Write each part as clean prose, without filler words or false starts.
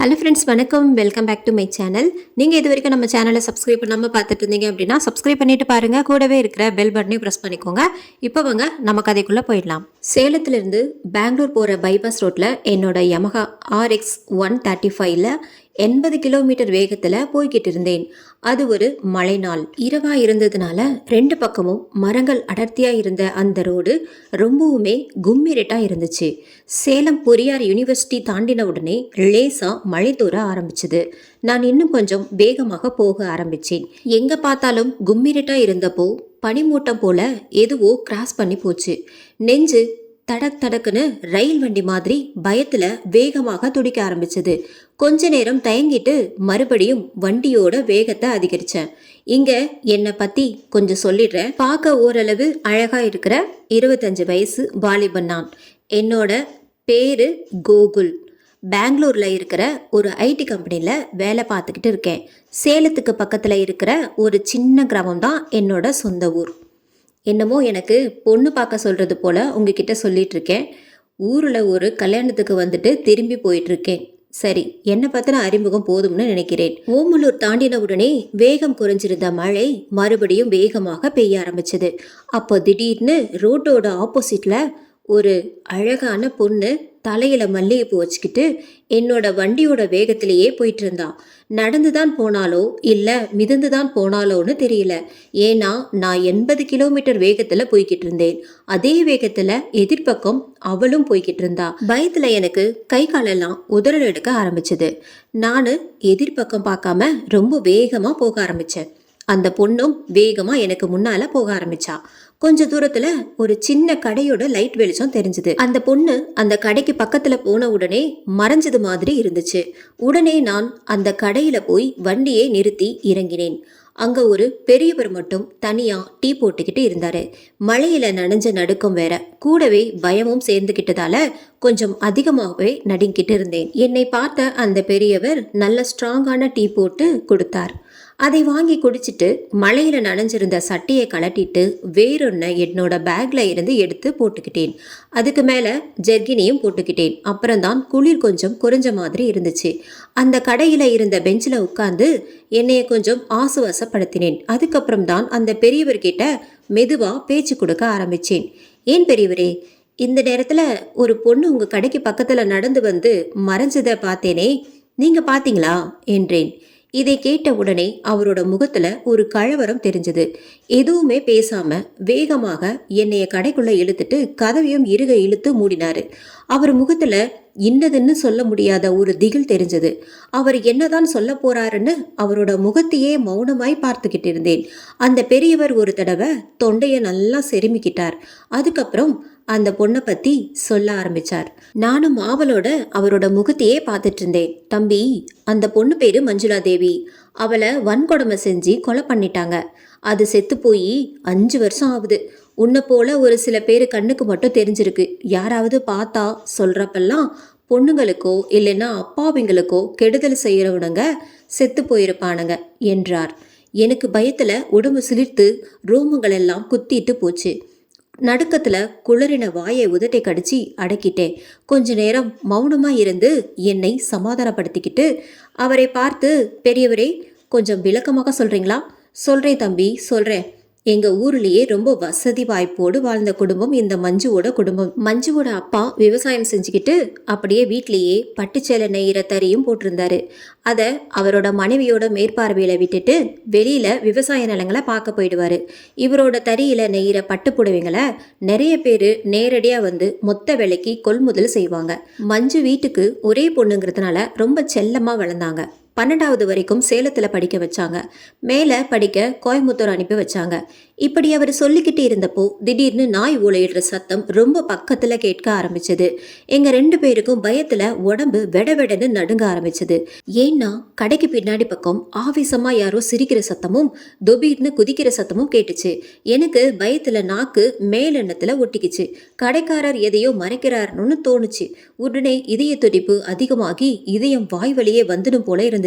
Hello friends, வணக்கம். Welcome back to my channel. நீங்கள் இது வரைக்கும் நம்ம சேனலை சப்ஸ்கிரைப் பண்ணாமல் பார்த்துட்டு இருந்தீங்க அப்படின்னா சப்ஸ்கிரைப் பண்ணிட்டு பாருங்கள். கூடவே இருக்கிற பெல் பட்டனையும் ப்ரெஸ் பண்ணிக்கோங்க. இப்போ வாங்க நம்ம கதைக்குள்ளே போயிடலாம். சேலத்திலிருந்து பெங்களூர் போகிற பைபாஸ் ரோட்டில் என்னோட யமஹா RX 135ல் 80 கிலோமீட்டர் வேகத்தில் போய்கிட்டு இருந்தேன். அது ஒரு மழை நாள். இரவாக இருந்ததுனால ரெண்டு பக்கமும் மரங்கள் அடர்த்தியாக இருந்த அந்த ரோடு ரொம்பவுமே கும்மிரட்டாக இருந்துச்சு. சேலம் பொறியார் யூனிவர்சிட்டி தாண்டின உடனே லேசாக மழை தூர ஆரம்பிச்சுது. நான் இன்னும் கொஞ்சம் வேகமாக போக ஆரம்பிச்சேன். எங்கே பார்த்தாலும் கும்மிரட்டாக இருந்தப்போ பனிமூட்டம் போல எதுவோ கிராஸ் பண்ணி போச்சு. நெஞ்சு தடக் தடக்குன்னு ரயில் வண்டி மாதிரி பயத்துல வேகமாக துடிக்க ஆரம்பிச்சது. கொஞ்ச நேரம் தயங்கிட்டு மறுபடியும் வண்டியோட வேகத்தை அதிகரிச்சேன். இங்க என்னை பத்தி கொஞ்சம் சொல்லிடுறேன். பார்க்க ஓரளவு அழகா இருக்கிற 25 வயசு வாலிபன் நான். என்னோட பேரு கோகுல். பெங்களூர்ல இருக்கிற ஒரு IT கம்பெனியில் வேலை பார்த்துக்கிட்டு இருக்கேன். சேலத்துக்கு பக்கத்தில் இருக்கிற ஒரு சின்ன கிராமம் தான் என்னோட சொந்த ஊர். என்னமோ எனக்கு பொண்ணு பார்க்க சொல்கிறது போல் உங்ககிட்ட சொல்லிட்டு இருக்கேன். ஊரில் ஒரு கல்யாணத்துக்கு வந்துட்டு திரும்பி போயிட்டுருக்கேன். சரி, என்னை பற்றின அறிமுகம் போதும்னு நினைக்கிறேன். ஓமலூர் தாண்டின உடனே வேகம் குறைஞ்சிருந்த மழை மறுபடியும் வேகமாக பெய்ய ஆரம்பிச்சது. அப்போ திடீர்னு ரோட்டோட ஆப்போசிட்டில் ஒரு அழகான பொண்ணு தலையில மல்லிகைப்பூ வச்சுக்கிட்டு என்னோட வண்டியோட வேகத்திலேயே போயிட்டு இருந்தா. நடந்துதான் போனாலோ இல்ல மிதந்துதான் போனாலோன்னு தெரியல. ஏன்னா நான் 80 கிலோமீட்டர் வேகத்துல போய்கிட்டு இருந்தேன். அதே வேகத்துல எதிர்பக்கம் அவளும் போய்கிட்டு இருந்தா. பயத்துல எனக்கு கை காலெல்லாம் உதறல் எடுக்க ஆரம்பிச்சது. நானு எதிர்பக்கம் பார்க்காம ரொம்ப வேகமா போக ஆரம்பிச்சேன். அந்த பொண்ணும் வேகமா எனக்கு முன்னால போக ஆரம்பிச்சா. கொஞ்ச தூரத்துல ஒரு சின்ன கடையோட லைட் வெளிச்சம் தெரிஞ்சது. அந்த பொண்ணு அந்த கடைக்கு பக்கத்துல போன உடனே மறைஞ்சது மாதிரி இருந்துச்சு. உடனே நான் அந்த கடையில போய் வண்டியை நிறுத்தி இறங்கினேன். அங்க ஒரு பெரியவர் மட்டும் தனியா டீ போட்டுக்கிட்டு இருந்தாரு. மழையில நனைஞ்ச நடுக்கம் வேற, கூடவே பயமும் சேர்ந்துகிட்டதால கொஞ்சம் அதிகமாகவே நடுங்கிட்டு இருந்தேன். என்னை பார்த்த அந்த பெரியவர் நல்ல ஸ்ட்ராங்கான டீ போட்டு கொடுத்தார். அதை வாங்கி குடிச்சிட்டு மழையில நனைஞ்சிருந்த சட்டையை கலட்டிட்டு வேறொன்னு என்னோட பேக்ல இருந்து எடுத்து போட்டுக்கிட்டேன். அதுக்கு மேல ஜெர்கினியும் போட்டுக்கிட்டேன். அப்புறம்தான் குளிர் கொஞ்சம் குறைஞ்ச மாதிரி இருந்துச்சு. அந்த கடையில இருந்த பெஞ்சில் உட்கார்ந்து என்னைய கொஞ்சம் ஆசுவாசப்படுத்தினேன். அதுக்கப்புறம் தான் அந்த பெரியவர்கிட்ட மெதுவா பேச்சு கொடுக்க ஆரம்பிச்சேன். ஏன் பெரியவரே, இந்த நேரத்துல ஒரு பொண்ணு உங்க கடைக்கு பக்கத்துல நடந்து வந்து மறைஞ்சதை பார்த்தேனே, நீங்க பாத்தீங்களா என்றேன். இதை கேட்ட உடனே அவரோட முகத்துல ஒரு கலவரம் தெரிஞ்சது. எதுவுமே பேசாம வேகமாக என்னைய கடைக்குள்ள இழுத்துட்டு கதவையும் இறுக இழுத்து மூடினாரு. அவர் முகத்துல இன்னதுன்னு சொல்ல முடியாத ஒரு திகில் தெரிஞ்சது. அவர் என்னதான் சொல்ல போறாருன்னு அவரோட முகத்தையே மௌனமாய் பார்த்துக்கிட்டு இருந்தேன். அந்த பெரியவர் ஒரு தடவை தொண்டைய நல்லா செருமிக்கிட்டார். அதுக்கப்புறம் அந்த பொண்ணை பத்தி சொல்ல ஆரம்பிச்சார். நானும் ஆவலோட அவரோட முகத்தையே பார்த்துட்டு இருந்தேன். தம்பி, அந்த பொண்ணு பேரு மஞ்சுளா தேவி. அவளை வன்கொடுமை செஞ்சு கொலை பண்ணிட்டாங்க. அது செத்து போய் 5 வருஷம் ஆகுது. உன்னை போல ஒரு சில பேர் கண்ணுக்கு மட்டும் தெரிஞ்சிருக்கு. யாராவது பார்த்தா சொல்றப்பெல்லாம் பொண்ணுங்களுக்கோ இல்லைன்னா அப்பாவிங்களுக்கோ கெடுதல் செய்யறவனுங்க செத்து போயிருப்பானுங்க என்றார். எனக்கு பயத்துல உடம்பு சிலிர்த்து ரோமங்கள் எல்லாம் குத்திட்டு போச்சு. நடுக்கத்துல குளறின வாயை உதட்டை கடிச்சு அடக்கிட்டேன். கொஞ்ச நேரம் மௌனமா இருந்து என்னை சமாதானப்படுத்திக்கிட்டு அவரை பார்த்து, பெரியவரே, கொஞ்சம் விளக்கமாக சொல்றீங்களா? சொல்றேன் தம்பி, சொல்றேன். எங்க ஊர்லயே ரொம்ப வசதி வாய்ப்போடு வாழ்ந்த குடும்பம் இந்த மஞ்சுவோட குடும்பம். மஞ்சுவோட அப்பா விவசாயம் செஞ்சுக்கிட்டு அப்படியே வீட்லேயே பட்டுச்சேலை நெய்கிற தறியும் போட்டிருந்தாரு. அதை அவரோட மனைவியோட மேற்பார்வையில விட்டுட்டு வெளியில விவசாய நிலங்களை பார்க்க போயிடுவாரு. இவரோட தறியில நெய்கிற பட்டு புடவைங்களை நிறைய பேர் நேரடியா வந்து மொத்த விலைக்கு கொள்முதல் செய்வாங்க. மஞ்சு வீட்டுக்கு ஒரே பொண்ணுங்கிறதுனால ரொம்ப செல்லமா வளர்ந்தாங்க. 12வது வரைக்கும் சேலத்தில் படிக்க வச்சாங்க. மேலே படிக்க கோயம்புத்தூர் அனுப்பி வச்சாங்க. இப்படி அவர் சொல்லிக்கிட்டு இருந்தப்போ திடீர்னு நாய் ஊழையிடுற சத்தம் ரொம்ப பக்கத்தில் கேட்க ஆரம்பிச்சது. எங்கள் 2 பேருக்கும் பயத்தில் உடம்பு வெடவெடன்னு நடுங்க ஆரம்பிச்சது. ஏன்னா கடைக்கு பின்னாடி பக்கம் ஆவேசமாக யாரோ சிரிக்கிற சத்தமும் தொபீர்னு குதிக்கிற சத்தமும் கேட்டுச்சு. எனக்கு பயத்தில் நாக்கு மேலெண்ணத்தில் ஒட்டிக்கிச்சு. கடைக்காரர் எதையோ மறைக்கிறாருன்னு தோணுச்சு. உடனே இதய துடிப்பு அதிகமாகி இதயம் வாய் வழியே வந்துடும் போல இருந்துச்சு.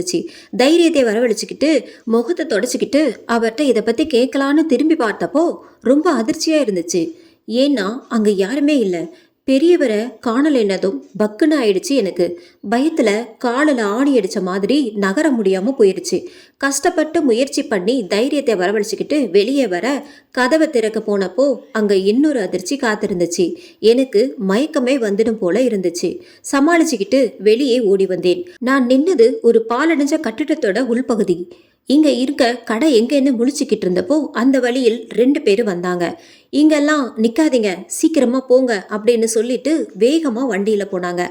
தைரியத்தை வரவழைச்சுக்கிட்டு முகத்தை தொடச்சிக்கிட்டு அவர்கிட்ட இதை பத்தி கேட்கலான்னு திரும்பி பார்த்தப்போ ரொம்ப அதிர்ச்சியா இருந்துச்சு. ஏன்னா அங்க யாருமே இல்லை. பெரியவரை காணலைன்னதும் பக்குன்னு ஆயிடுச்சு எனக்கு. பயத்துல காலில் ஆணி அடிச்ச மாதிரி நகர முடியாம போயிடுச்சு. கஷ்டப்பட்டு முயற்சி பண்ணி தைரியத்தை வரவழைச்சிக்கிட்டு வெளியே வர கதவை திறக்க போனப்போ அங்க இன்னொரு அதிர்ச்சி காத்திருந்துச்சு. எனக்கு மயக்கமே வந்துடும் போல இருந்துச்சு. சமாளிச்சுக்கிட்டு வெளியே ஓடி வந்தேன். நான் நின்னது ஒரு பாலடைஞ்ச கட்டிடத்தோட உள்பகுதி. இங்க இருக்க கடை எங்கன்னு முழிச்சுக்கிட்டு இருந்தப்போ அந்த வழியில் 2 பேர் வந்தாங்க. இங்கெல்லாம் நிக்காதீங்க, சீக்கிரமா போங்க அப்படின்னு சொல்லிட்டு வேகமா வண்டியில போனாங்க.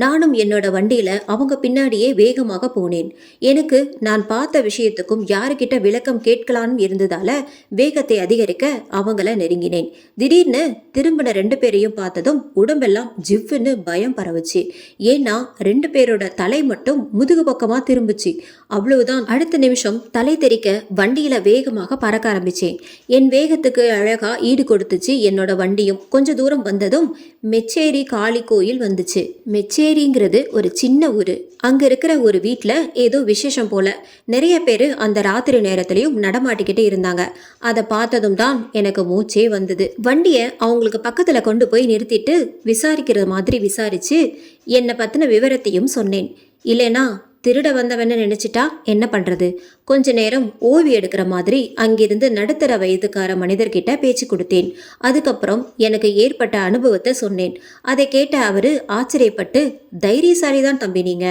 நானும் என்னோட வண்டியில அவங்க பின்னாடியே வேகமாக போனேன். எனக்கு நான் பார்த்த விஷயத்துக்கும் யாருக்கிட்ட விளக்கம் கேட்கலான்னு இருந்ததால வேகத்தை அதிகரிக்க அவங்கள நெருங்கினேன். திடீர்னு திரும்பின 2 பேரையும் பார்த்ததும் உடம்பெல்லாம் ஜிவ்வுன்னு பயம் பரவுச்சு. ஏன்னா 2 பேரோட தலை மட்டும் முதுகு பக்கமா திரும்புச்சு. அவ்வளவுதான். அடுத்த நிமிஷம் தலை தெறிக்க வண்டியில வேகமாக பறக்க ஆரம்பிச்சேன். என் வேகத்துக்கு அழகா ஈடு கொடுத்துச்சு என்னோட வண்டியும். கொஞ்ச தூரம் வந்ததும் மெச்சேரி காளி கோயில் வந்துச்சு. மெச்சேரிங்கிறது ஒரு சின்ன ஊரு. அங்க இருக்கிற ஒரு வீட்டுல ஏதோ விசேஷம் போல. நிறைய பேரு அந்த ராத்திரி நேரத்திலையும் நடமாட்டிக்கிட்டே இருந்தாங்க. அதை பார்த்ததும் தான் எனக்கு மூச்சே வந்தது. வண்டிய அவங்களுக்கு பக்கத்துல கொண்டு போய் நிறுத்திட்டு விசாரிக்கிற மாதிரி விசாரிச்சு என்னை பத்தின விவரத்தையும் சொன்னேன். இல்லைனா திருட வந்தவன்னு நினைச்சிட்டா என்ன பண்றது? கொஞ்ச நேரம் ஓய்வு எடுக்கிற மாதிரி அங்கிருந்து நடுத்தர வயதுக்கார மனிதர்கிட்ட பேச்சு கொடுத்தேன். அதுக்கப்புறம் எனக்கு ஏற்பட்ட அனுபவத்தை சொன்னேன். அதை கேட்ட அவரு ஆச்சரியப்பட்டு, தைரியசாலி தான் தம்பி நீங்க.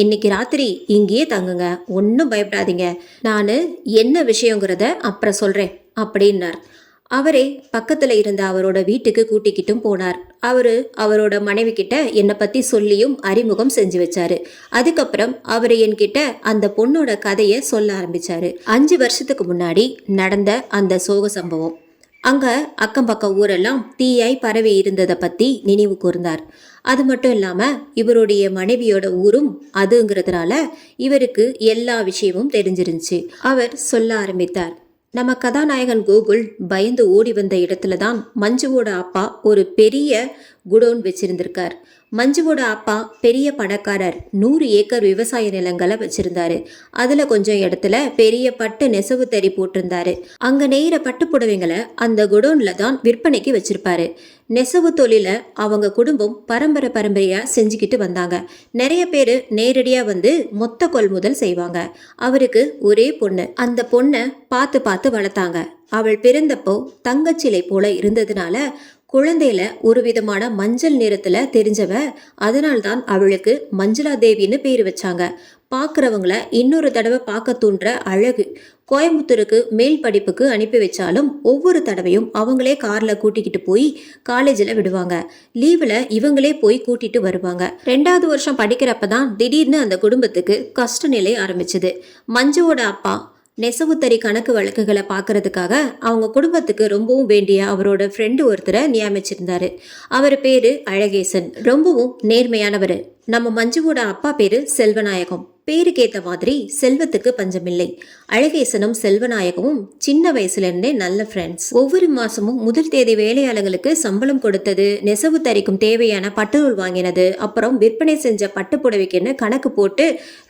இன்னைக்கு ராத்திரி இங்கேயே தங்குங்க, ஒன்றும் பயப்படாதீங்க. நான் என்ன விஷயங்கிறத அப்புறம் சொல்றேன் அப்படின்னார். அவரே பக்கத்துல இருந்த அவரோட வீட்டுக்கு கூட்டிக்கிட்டும் போனார். அவரோட மனைவி கிட்ட என்னை பத்தி சொல்லியும் அறிமுகம் செஞ்சு வச்சாரு. அதுக்கப்புறம் அவரு என்கிட்ட அந்த பொண்ணோட கதைய சொல்ல ஆரம்பிச்சாரு. 5 வருஷத்துக்கு முன்னாடி நடந்த அந்த சோக சம்பவம். அங்க அக்கம் பக்கம் ஊரெல்லாம் தீயாய் பரவி இருந்ததை பத்தி நினைவு கூர்ந்தார். அது மட்டும் இல்லாம இவருடைய மனைவியோட ஊரும் அதுங்கிறதுனால இவருக்கு எல்லா விஷயமும் தெரிஞ்சிருந்துச்சு. அவர் சொல்ல ஆரம்பித்தார். நம்ம கதாநாயகன் கோகுல் பயந்து ஓடி வந்த இடத்துல தான் மஞ்சுவோட அப்பா ஒரு பெரிய குடோன் வச்சிருந்திருக்கார். மஞ்சுவோட அப்பா பெரிய பணக்காரர். 100 ஏக்கர் விவசாய நிலங்களை வச்சிருந்தாரு. அதுல கொஞ்சம் இடத்துல பெரிய பட்டு நெசவு தறி போட்டிருந்தாரு. அங்க நெய்கிற பட்டு புடவைங்களை அந்த குடோன்ல தான் விற்பனைக்கு வச்சிருப்பாரு. நெசவு தொழில அவங்க குடும்பம் பரம்பரையா செஞ்சுக்கிட்டு வந்தாங்க. நிறைய பேர் நேரடியா வந்து மொத்த கொள்முதல் செய்வாங்க. அவருக்கு ஒரே பொண்ணு. அந்த பொண்ணை பார்த்து வளர்த்தாங்க. அவள் பிறந்தப்போ தங்கச்சிலை போல இருந்ததுனால குழந்தையில ஒரு விதமான மஞ்சள் நிறத்துல தெரிஞ்சவ. அதனால்தான் அவளுக்கு மஞ்சளா தேவின்னு பேர் வச்சாங்க. பார்க்குறவங்கள இன்னொரு தடவை பார்க்க தூண்டுற அழகு. கோயம்புத்தூருக்கு மேல் படிப்புக்கு அனுப்பி வச்சாலும் ஒவ்வொரு தடவையும் அவங்களே கார்ல கூட்டிக்கிட்டு போய் காலேஜில் விடுவாங்க. லீவில் இவங்களே போய் கூட்டிட்டு வருவாங்க. 2வது வருஷம் படிக்கிறப்பதான் திடீர்னு அந்த குடும்பத்துக்கு கஷ்ட நிலை ஆரம்பிச்சது. மஞ்சுவோட அப்பா நெசவு தறி கணக்கு வழக்குகளை பார்க்கறதுக்காக அவங்க குடும்பத்துக்கு ரொம்பவும் வேண்டிய அவரோட ஃப்ரெண்டு ஒருத்தரை நியமிச்சிருந்தாரு. அவர் பேரு அழகேசன். ரொம்பவும் நேர்மையானவர். நம்ம மஞ்சுவோட அப்பா பேரு செல்வநாயகம். பேருக்கேத்த மாதிரி செல்வத்துக்கு பஞ்சமில்லை. அழகேசனும் செல்வநாயகமும் சின்ன வயசுல இருந்தே நல்ல ஃப்ரெண்ட்ஸ். ஒவ்வொரு மாசமும் முதல் தேதி வேலையாளர்களுக்கு சம்பளம் கொடுத்தது, நெசவு தறிக்கும் தேவையான பட்டுநூல் வாங்கினது, அப்புறம் விற்பனை செஞ்ச பட்டு புடவைக்குன்னு கணக்கு போட்டு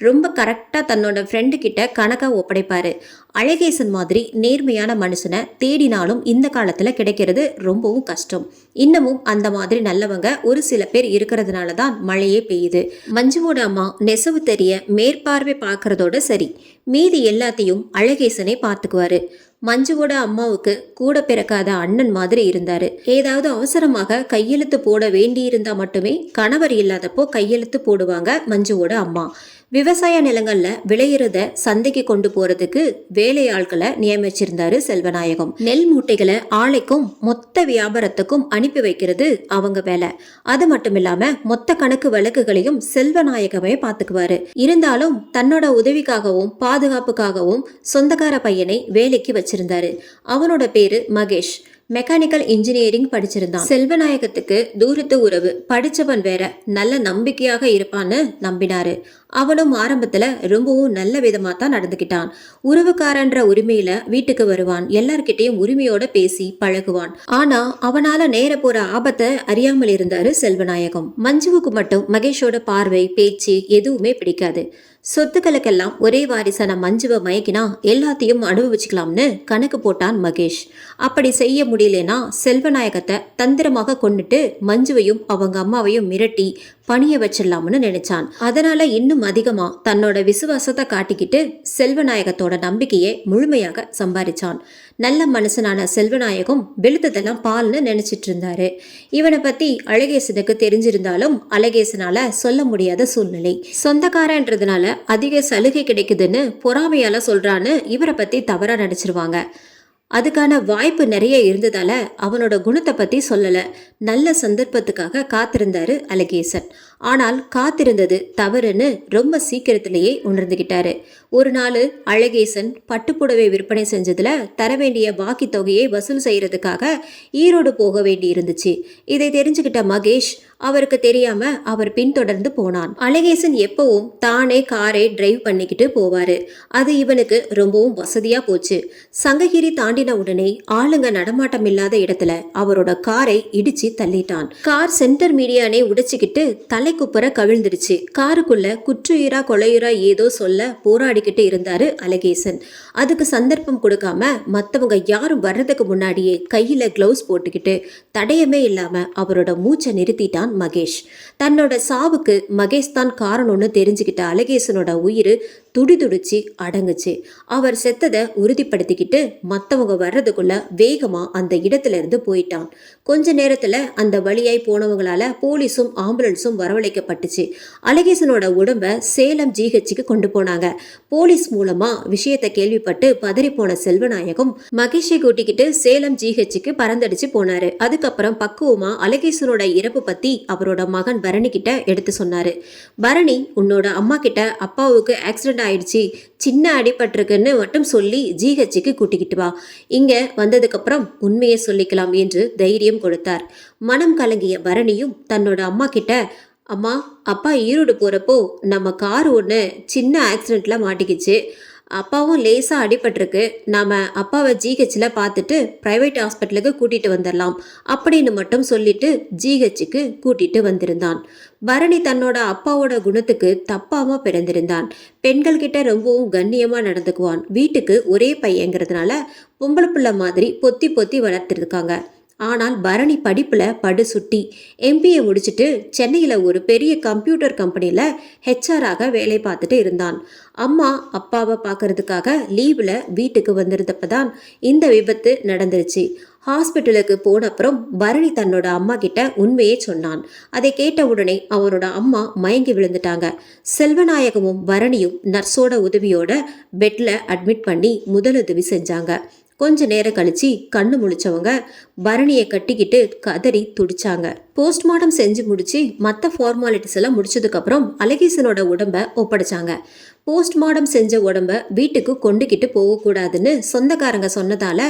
ரொம்ப கரெக்டா தன்னோட ஃப்ரெண்டு கிட்ட கணக்கா ஒப்படைப்பாரு. அழகேசன் மாதிரி நேர்மையான மனுஷனை தேடினாலும் இந்த காலத்துல கிடைக்கிறது ரொம்பவும் கஷ்டம். இன்னமும் அந்த மாதிரி நல்லவங்க ஒரு சில பேர் இருக்கிறதுனால தான் மழையே பெய்யுது. மஞ்சுவோட அம்மா நெசவு தெரிய மேற்பார்வை பார்க்கறதோட சரி, மீதி எல்லாத்தையும் அழகேசனே பார்த்துக்குவாரு. மஞ்சுவோட அம்மாவுக்கு கூட பிறக்காத அண்ணன் மாதிரி இருந்தாரு. ஏதாவது அவசரமாக கையெழுத்து போட வேண்டியிருந்தா மட்டுமே கணவர் இல்லாதப்போ கையெழுத்து போடுவாங்க மஞ்சுவோட அம்மா. விவசாய நிலங்கள்ல விளையிறத சந்தைக்கு கொண்டு போறதுக்கு வேலையாட்களை நியமிச்சிருந்தாரு செல்வநாயகம். நெல் மூட்டைகளை ஆலைக்கும் மொத்த வியாபாரத்துக்கும் அனுப்பி வைக்கிறது அவங்க வேலை. அது மட்டும் இல்லாம மொத்த கணக்கு வழக்குகளையும் செல்வநாயகமே பாத்துக்குவாரு. இருந்தாலும் தன்னோட உதவிக்காகவும் பாதுகாப்புக்காகவும் சொந்தக்கார பையனை வேலைக்கு வச்சிருந்தாரு. அவனோட பேரு மகேஷ். மெக்கானிக்கல் இன்ஜினியரிங் படிச்சிருந்தான். செல்வநாயகத்துக்கு தூரத்து உறவு, படிச்சவன் வேற, நல்ல நம்பிக்கையாக இருப்பான்னு நம்பினாரு. அவனும் ஆரம்பத்துல ரொம்பவும் நல்ல விதமா தான் நடந்துக்கிட்டான். உறவுக்காரன்ற உரிமையில வீட்டுக்கு வருவான், எல்லார்கிட்டையும் உரிமையோட பேசி பழகுவான். ஆனா அவனால நேர போற ஆபத்தை அறியாமல் இருந்தாரு செல்வநாயகம். மஞ்சுவுக்கு மட்டும் மகேஷோட பார்வை, பேச்சு எதுவுமே பிடிக்காது. சொத்துக்களுக்கெல்லாம் ஒரே வாரிசான மஞ்சுவை மயக்கினா எல்லாத்தையும் அனுபவிச்சுக்கலாம்னு கணக்கு போட்டான் மகேஷ். அப்படி செய்ய முடியலனா செல்வநாயகத்தை தந்திரமாக கொண்டுட்டு மஞ்சுவையும் அவங்க அம்மாவையும் மிரட்டி பணிய வச்சிடலாம்னு நினைச்சான். அதனால இன்னும் அதிகமா தன்னோட விசுவாசத்தை காட்டிக்கிட்டு செல்வநாயகத்தோட நம்பிக்கையை முழுமையாக சம்பாதிச்சான். நல்ல மனுஷனான செல்வநாயகம் வெளுத்ததெல்லாம் பால்னு நினைச்சிட்டு இருந்தாரு. இவனை பத்தி அழகேசனுக்கு தெரிஞ்சிருந்தாலும் அழகேசனால சொல்ல முடியாத சூழ்நிலை. சொந்தக்காரன்றதுனால அதிக சலுகை கிடைக்குதுன்னு பொறாமையால சொல்றான்னு இவரை பத்தி தவறா நினைச்சிருவாங்க. அதுக்கான வாய்ப்பு நிறைய இருந்ததால அவனோட குணத்தை பத்தி சொல்லல. நல்ல சந்தர்ப்பத்துக்காக காத்திருந்தாரு அழகேசன். ஆனால் காத்திருந்தது தவறுன்னு ரொம்ப சீக்கிரத்திலேயே உணர்ந்துகிட்டாரு. ஒரு நாள் அழகேசன் பட்டுப்புடவை விற்பனை செஞ்சதுல தர வேண்டிய பாக்கி தொகையை வசூல் செய்யறதுக்காக ஈரோடு போக வேண்டி இருந்துச்சு. இதை தெரிஞ்சுக்கிட்ட மகேஷ் அவருக்கு தெரியாம அவர் பின்தொடர்ந்து போனான். அழகேசன் எப்பவும் தானே காரை டிரைவ் பண்ணிக்கிட்டு போவாரு. அது இவனுக்கு ரொம்பவும் வசதியா போச்சு. சங்ககிரி தாண்டின உடனே ஆளுங்க நடமாட்டம் இல்லாத இடத்துல அவரோட காரை இடிச்சு தள்ளிட்டான். Car centre மீடியானே உடைச்சுக்கிட்டு தலைக்குப்புற கவிழ்ந்துருச்சு. காருக்குள்ள குற்றுயிரா கொலையுரா ஏதோ சொல்ல போராடிக்கிட்டு இருந்தாரு அழகேசன். அதுக்கு சந்தர்ப்பம் கொடுக்காம மத்தவங்க யாரும் வர்றதுக்கு முன்னாடியே கையில கிளவுஸ் போட்டுக்கிட்டு தடயமே இல்லாம அவரோட மூச்சை நிறுத்திட்டான் மகேஷ். தன்னோட சாவுக்கு மகேஷ் தான் காரணம்னு தெரிஞ்சுக்கிட்ட அழகேசனோட உயிர் துடிதுடிச்சு அடங்குச்சு. அவர் செத்ததை உறுதிப்படுத்திக்கிட்டு மற்றவங்க வர்றதுக்குள்ள வேகமா அந்த இடத்துல இருந்து போயிட்டான். கொஞ்ச நேரத்துல அந்த வழியாய் போனவங்களால போலீஸும் ஆம்புலன்ஸும் வரவழைக்கப்பட்டுச்சு. அழகேசனோட உடம்ப சேலம் ஜிஹெச்சுக்கு கொண்டு போனாங்க. போலீஸ் மூலமா விஷயத்தை கேள்விப்பட்டு பதறி போன செல்வநாயகம் மகேஷை கூட்டிக்கிட்டு சேலம் ஜிஹெச்சுக்கு பறந்தடிச்சு போனாரு. அதுக்கப்புறம் பக்குவமா அழகேசனோட இறப்பு பத்தி அவரோட மகன் பரணி கிட்ட எடுத்து சொன்னாரு. பரணி, உன்னோட அம்மா கிட்ட அப்பாவுக்கு ஆக்சிடென்ட் ஆயிடுச்சு, சின்ன அடிபட்டிருக்குன்னு மட்டும் சொல்லி ஜிஹெச்சுக்கு கூட்டிக்கிட்டு வா, இங்க வந்ததுக்கு அப்புறம் உண்மையை சொல்லிக்கலாம் என்று தைரியம் கொடுத்தார். மனம் கலங்கிய பரணியும் தன்னோட அம்மா கிட்ட, அம்மா, அப்பா ஈரோடு போறப்போ நம்ம கார் ஒன்று சின்ன ஆக்சிடென்ட்ல மாட்டிக்கிச்சு, அப்பாவும் லேசா அடிபட்டிருக்கு, நாம அப்பாவை ஜிஹெச்ல பார்த்துட்டு பிரைவேட் ஹாஸ்பிட்டலுக்கு கூட்டிட்டு வந்துடலாம் அப்படின்னு மட்டும் சொல்லிட்டு ஜிஹெச்சுக்கு கூட்டிட்டு வந்திருந்தான். பரணி தன்னோட அப்பாவோட குணத்துக்கு தப்பாம பிறந்திருந்தான். பெண்கள் கிட்ட ரொம்பவும் கண்ணியமா நடந்துக்குவான். வீட்டுக்கு ஒரே பையங்கிறதுனால பொம்பளை பிள்ளை மாதிரி பொத்தி பொத்தி வளர்த்திருக்காங்க. ஆனால் பரணி படிப்புல படு சுட்டி. எம்பிஏ முடிச்சுட்டு சென்னையில ஒரு பெரிய கம்ப்யூட்டர் கம்பெனியில ஹெச்ஆராக வேலை பார்த்துட்டு இருந்தான். அம்மா அப்பாவை பார்க்கறதுக்காக லீவ்ல வீட்டுக்கு வந்திருந்தப்பதான் இந்த விபத்து நடந்துருச்சு. ஹாஸ்பிட்டலுக்கு போன அப்புறம் பரணி தன்னோட அம்மா கிட்ட உண்மையே சொன்னான். அதை கேட்ட உடனே அவனோட அம்மா மயங்கி விழுந்துட்டாங்க. செல்வநாயகமும் பரணியும் நர்ஸோட உதவியோட பெட்ல அட்மிட் பண்ணி முதலுதவி செஞ்சாங்க. கொஞ்ச நேரம் கழிச்சு கண்ணு முழிச்சவங்க பரணியை கட்டிக்கிட்டு கதறி துடிச்சாங்க. போஸ்ட்மார்ட்டம் செஞ்சு முடிச்சு மற்ற ஃபார்மாலிட்டிஸ் எல்லாம் முடிச்சதுக்கு அப்புறம் அழகேசனோட உடம்ப ஒப்படைச்சாங்க. போஸ்ட்மார்ட்டம் செஞ்ச உடம்ப வீட்டுக்கு கொண்டுகிட்டு போகக்கூடாதுன்னு சொந்தக்காரங்க சொன்னதால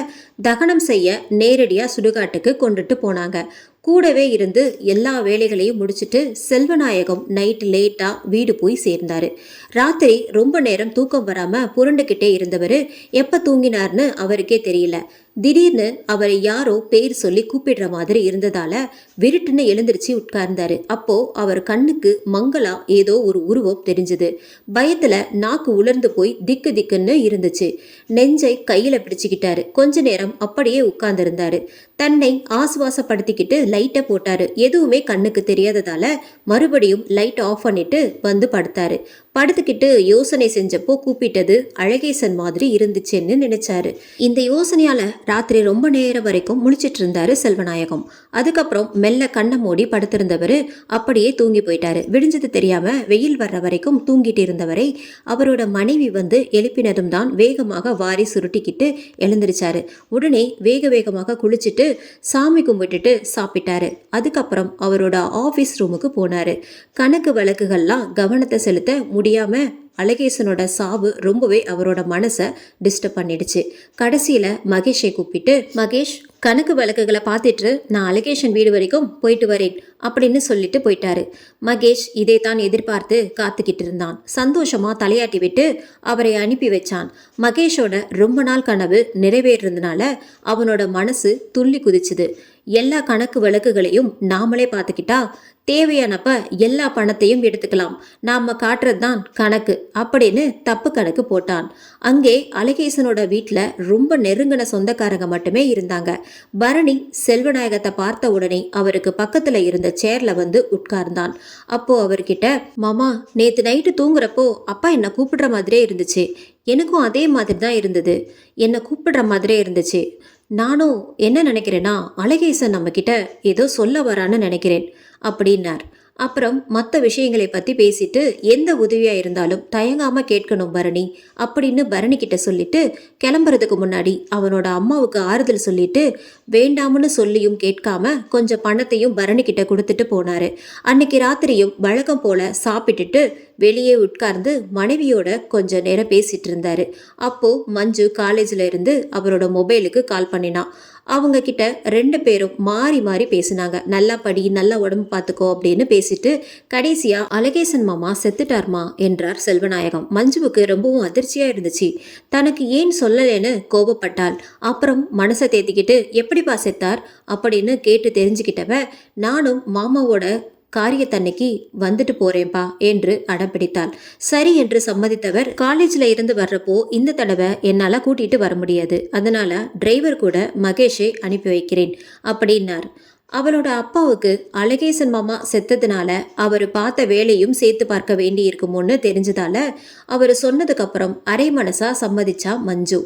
தகனம் செய்ய நேரடியா சுடுகாட்டுக்கு கொண்டுட்டு போனாங்க. கூடவே இருந்து எல்லா வேலைகளையும் முடிச்சுட்டு செல்வநாயகம் நைட் லேட்டா வீடு போய் சேர்ந்தாரு. ராத்திரி ரொம்ப நேரம் தூக்கம் வராம புரண்டுகிட்டே இருந்தவர் எப்ப தூங்கினார்னு அவருக்கே தெரியல. திடீர்னு அவரை யாரோ பேர் சொல்லி கூப்பிடுற மாதிரி இருந்ததால விருட்டுன்னு எழுந்திருச்சு உட்கார்ந்தாரு. அப்போ அவர் கண்ணுக்கு மங்களா ஏதோ ஒரு உருவம் தெரிஞ்சது. பயத்துல நாக்கு உலர்ந்து போய் திக்கு திக்குன்னு இருந்துச்சு. நெஞ்சை கையில பிடிச்சுக்கிட்டாரு. கொஞ்ச நேரம் அப்படியே உட்கார்ந்திருந்தாரு. தன்னை ஆசுவாசப்படுத்திக்கிட்டு லைட்டை போட்டாரு. எதுவுமே கண்ணுக்கு தெரியாததால மறுபடியும் லைட் ஆஃப் பண்ணிட்டு வந்து படுத்தாரு. படுத்துக்கிட்டு யோசனை செஞ்சப்போ கூப்பிட்டது அழகேசன் மாதிரி இருந்துச்சுன்னு நினைச்சாரு. இந்த யோசனையால ராத்திரி ரொம்ப நேரம் வரைக்கும் முழிச்சிட்டு இருந்தாரு செல்வநாயகம். அதுக்கப்புறம் மெல்ல கண்ணை மூடி படுத்திருந்தவர் அப்படியே தூங்கி போயிட்டாரு. விடிஞ்சது தெரியாம வெயில் வர்ற வரைக்கும் தூங்கிட்டு இருந்தவரை அவரோட மனைவி வந்து எழுப்பினதும் தான் வேகமாக வாரி சுருட்டிக்கிட்டு எழுந்திருச்சாரு. உடனே வேக வேகமாக குளிச்சுட்டு சாமி கும்பிட்டுட்டு சாப்பிட்டாரு. அதுக்கப்புறம் அவரோட ஆபீஸ் ரூமுக்கு போனாரு. கணக்கு வழக்குகள்லாம் கவனத்தை செலுத்த முடியாம அழகேசனோட சாவு ரொம்பவே அவரோட மனசை டிஸ்டர்ப் பண்ணிடுச்சு. கடைசியில மகேஷை கூப்பிட்டு, மகேஷ் கணக்கு வழக்குகளை பார்த்துட்டு நான் அழகேசன் வீடு வரைக்கும் போயிட்டு வரேன் அப்படின்னு சொல்லிட்டு போயிட்டாரு. மகேஷ் இதை தான் எதிர்பார்த்து காத்துக்கிட்டு இருந்தான். சந்தோஷமா தலையாட்டி விட்டு அவரை அனுப்பி வச்சான். மகேஷோட ரொம்ப நாள் கனவு நிறைவேறதுனால அவனோட மனசு துள்ளி குதிச்சுது. எல்லா கணக்கு வழக்குகளையும் நாமளே பார்த்துக்கிட்டா தேவையானப்ப எல்லா பணத்தையும் எடுத்துக்கலாம், நாம காட்டுறது தான் கணக்கு அப்படின்னு தப்பு கணக்கு போட்டான். அங்கே அழகேசனோட வீட்டில் ரொம்ப நெருங்கின சொந்தக்காரங்க மட்டுமே இருந்தாங்க. பரணி செல்வநாயகத்தை பார்த்த உடனே அவருக்கு பக்கத்துல இருந்த சேர்ல வந்து உட்கார்ந்தான். அப்போ அவர்கிட்ட, மாமா நேத்து நைட்டு தூங்குறப்போ அப்பா என்னை கூப்பிடுற மாதிரியே இருந்துச்சு, எனக்கும் அதே மாதிரி தான் இருந்தது, என்னை கூப்பிடுற மாதிரியே இருந்துச்சு. நானும் என்ன நினைக்கிறேன்னா அழகேசன் நம்ம கிட்ட ஏதோ சொல்ல வரான்னு நினைக்கிறேன் அப்படின்னார். அப்புறம் மற்ற விஷயங்களை பற்றி பேசிட்டு எந்த உதவியாக இருந்தாலும் தயங்காம கேட்கணும் பரணி அப்படின்னு பரணி கிட்ட சொல்லிட்டு கிளம்புறதுக்கு முன்னாடி அவனோட அம்மாவுக்கு ஆறுதல் சொல்லிட்டு வேண்டாம்னு சொல்லியும் கேட்காம கொஞ்சம் பணத்தையும் பரணி கிட்ட கொடுத்துட்டு போனாரு. அன்னைக்கு ராத்திரியும் வழக்கம் போல சாப்பிட்டுட்டு வெளியே உட்கார்ந்து மனைவியோட கொஞ்ச நேரம் பேசிட்டு இருந்தாரு. அப்போ மஞ்சு காலேஜில் இருந்து அவரோட மொபைலுக்கு கால் பண்ணினான். அவங்க கிட்ட 2 பேரும் மாறி மாறி பேசினாங்க. நல்லா படி, நல்லா உடம்பு பார்த்துக்கோ அப்படின்னு பேசிட்டு கடைசியா அழகேசன் மாமா செத்துட்டார்மா என்றார் செல்வநாயகம். மஞ்சுவுக்கு ரொம்பவும் அதிர்ச்சியா இருந்துச்சு. தனக்கு ஏன் சொல்லலேன்னு கோபப்பட்டாள். அப்புறம் மனசை தேத்திக்கிட்டு எப்படிப்பா செத்தார் அப்படின்னு கேட்டு தெரிஞ்சுக்கிட்டவ, நானும் மாமாவோட காரியத்தன்னைக்கு வந்துட்டு போறேன்பா என்று அடம்பிடித்தாள். சரி என்று சம்மதித்தவர், காலேஜில் இருந்து வர்றப்போ இந்த தடவை என்னால் கூட்டிட்டு வர முடியாது, அதனால டிரைவர் கூட மகேஷை அனுப்பி வைக்கிறேன் அப்படின்னார். அவளோட அப்பாவுக்கு அழகேசன் மாமா செத்ததுனால அவர் பார்த்த வேலையும் சேர்த்து பார்க்க வேண்டி இருக்குமோன்னு தெரிஞ்சதால அவர் சொன்னதுக்கு அப்புறம் அரை மனசா சம்மதிச்சா மஞ்சு.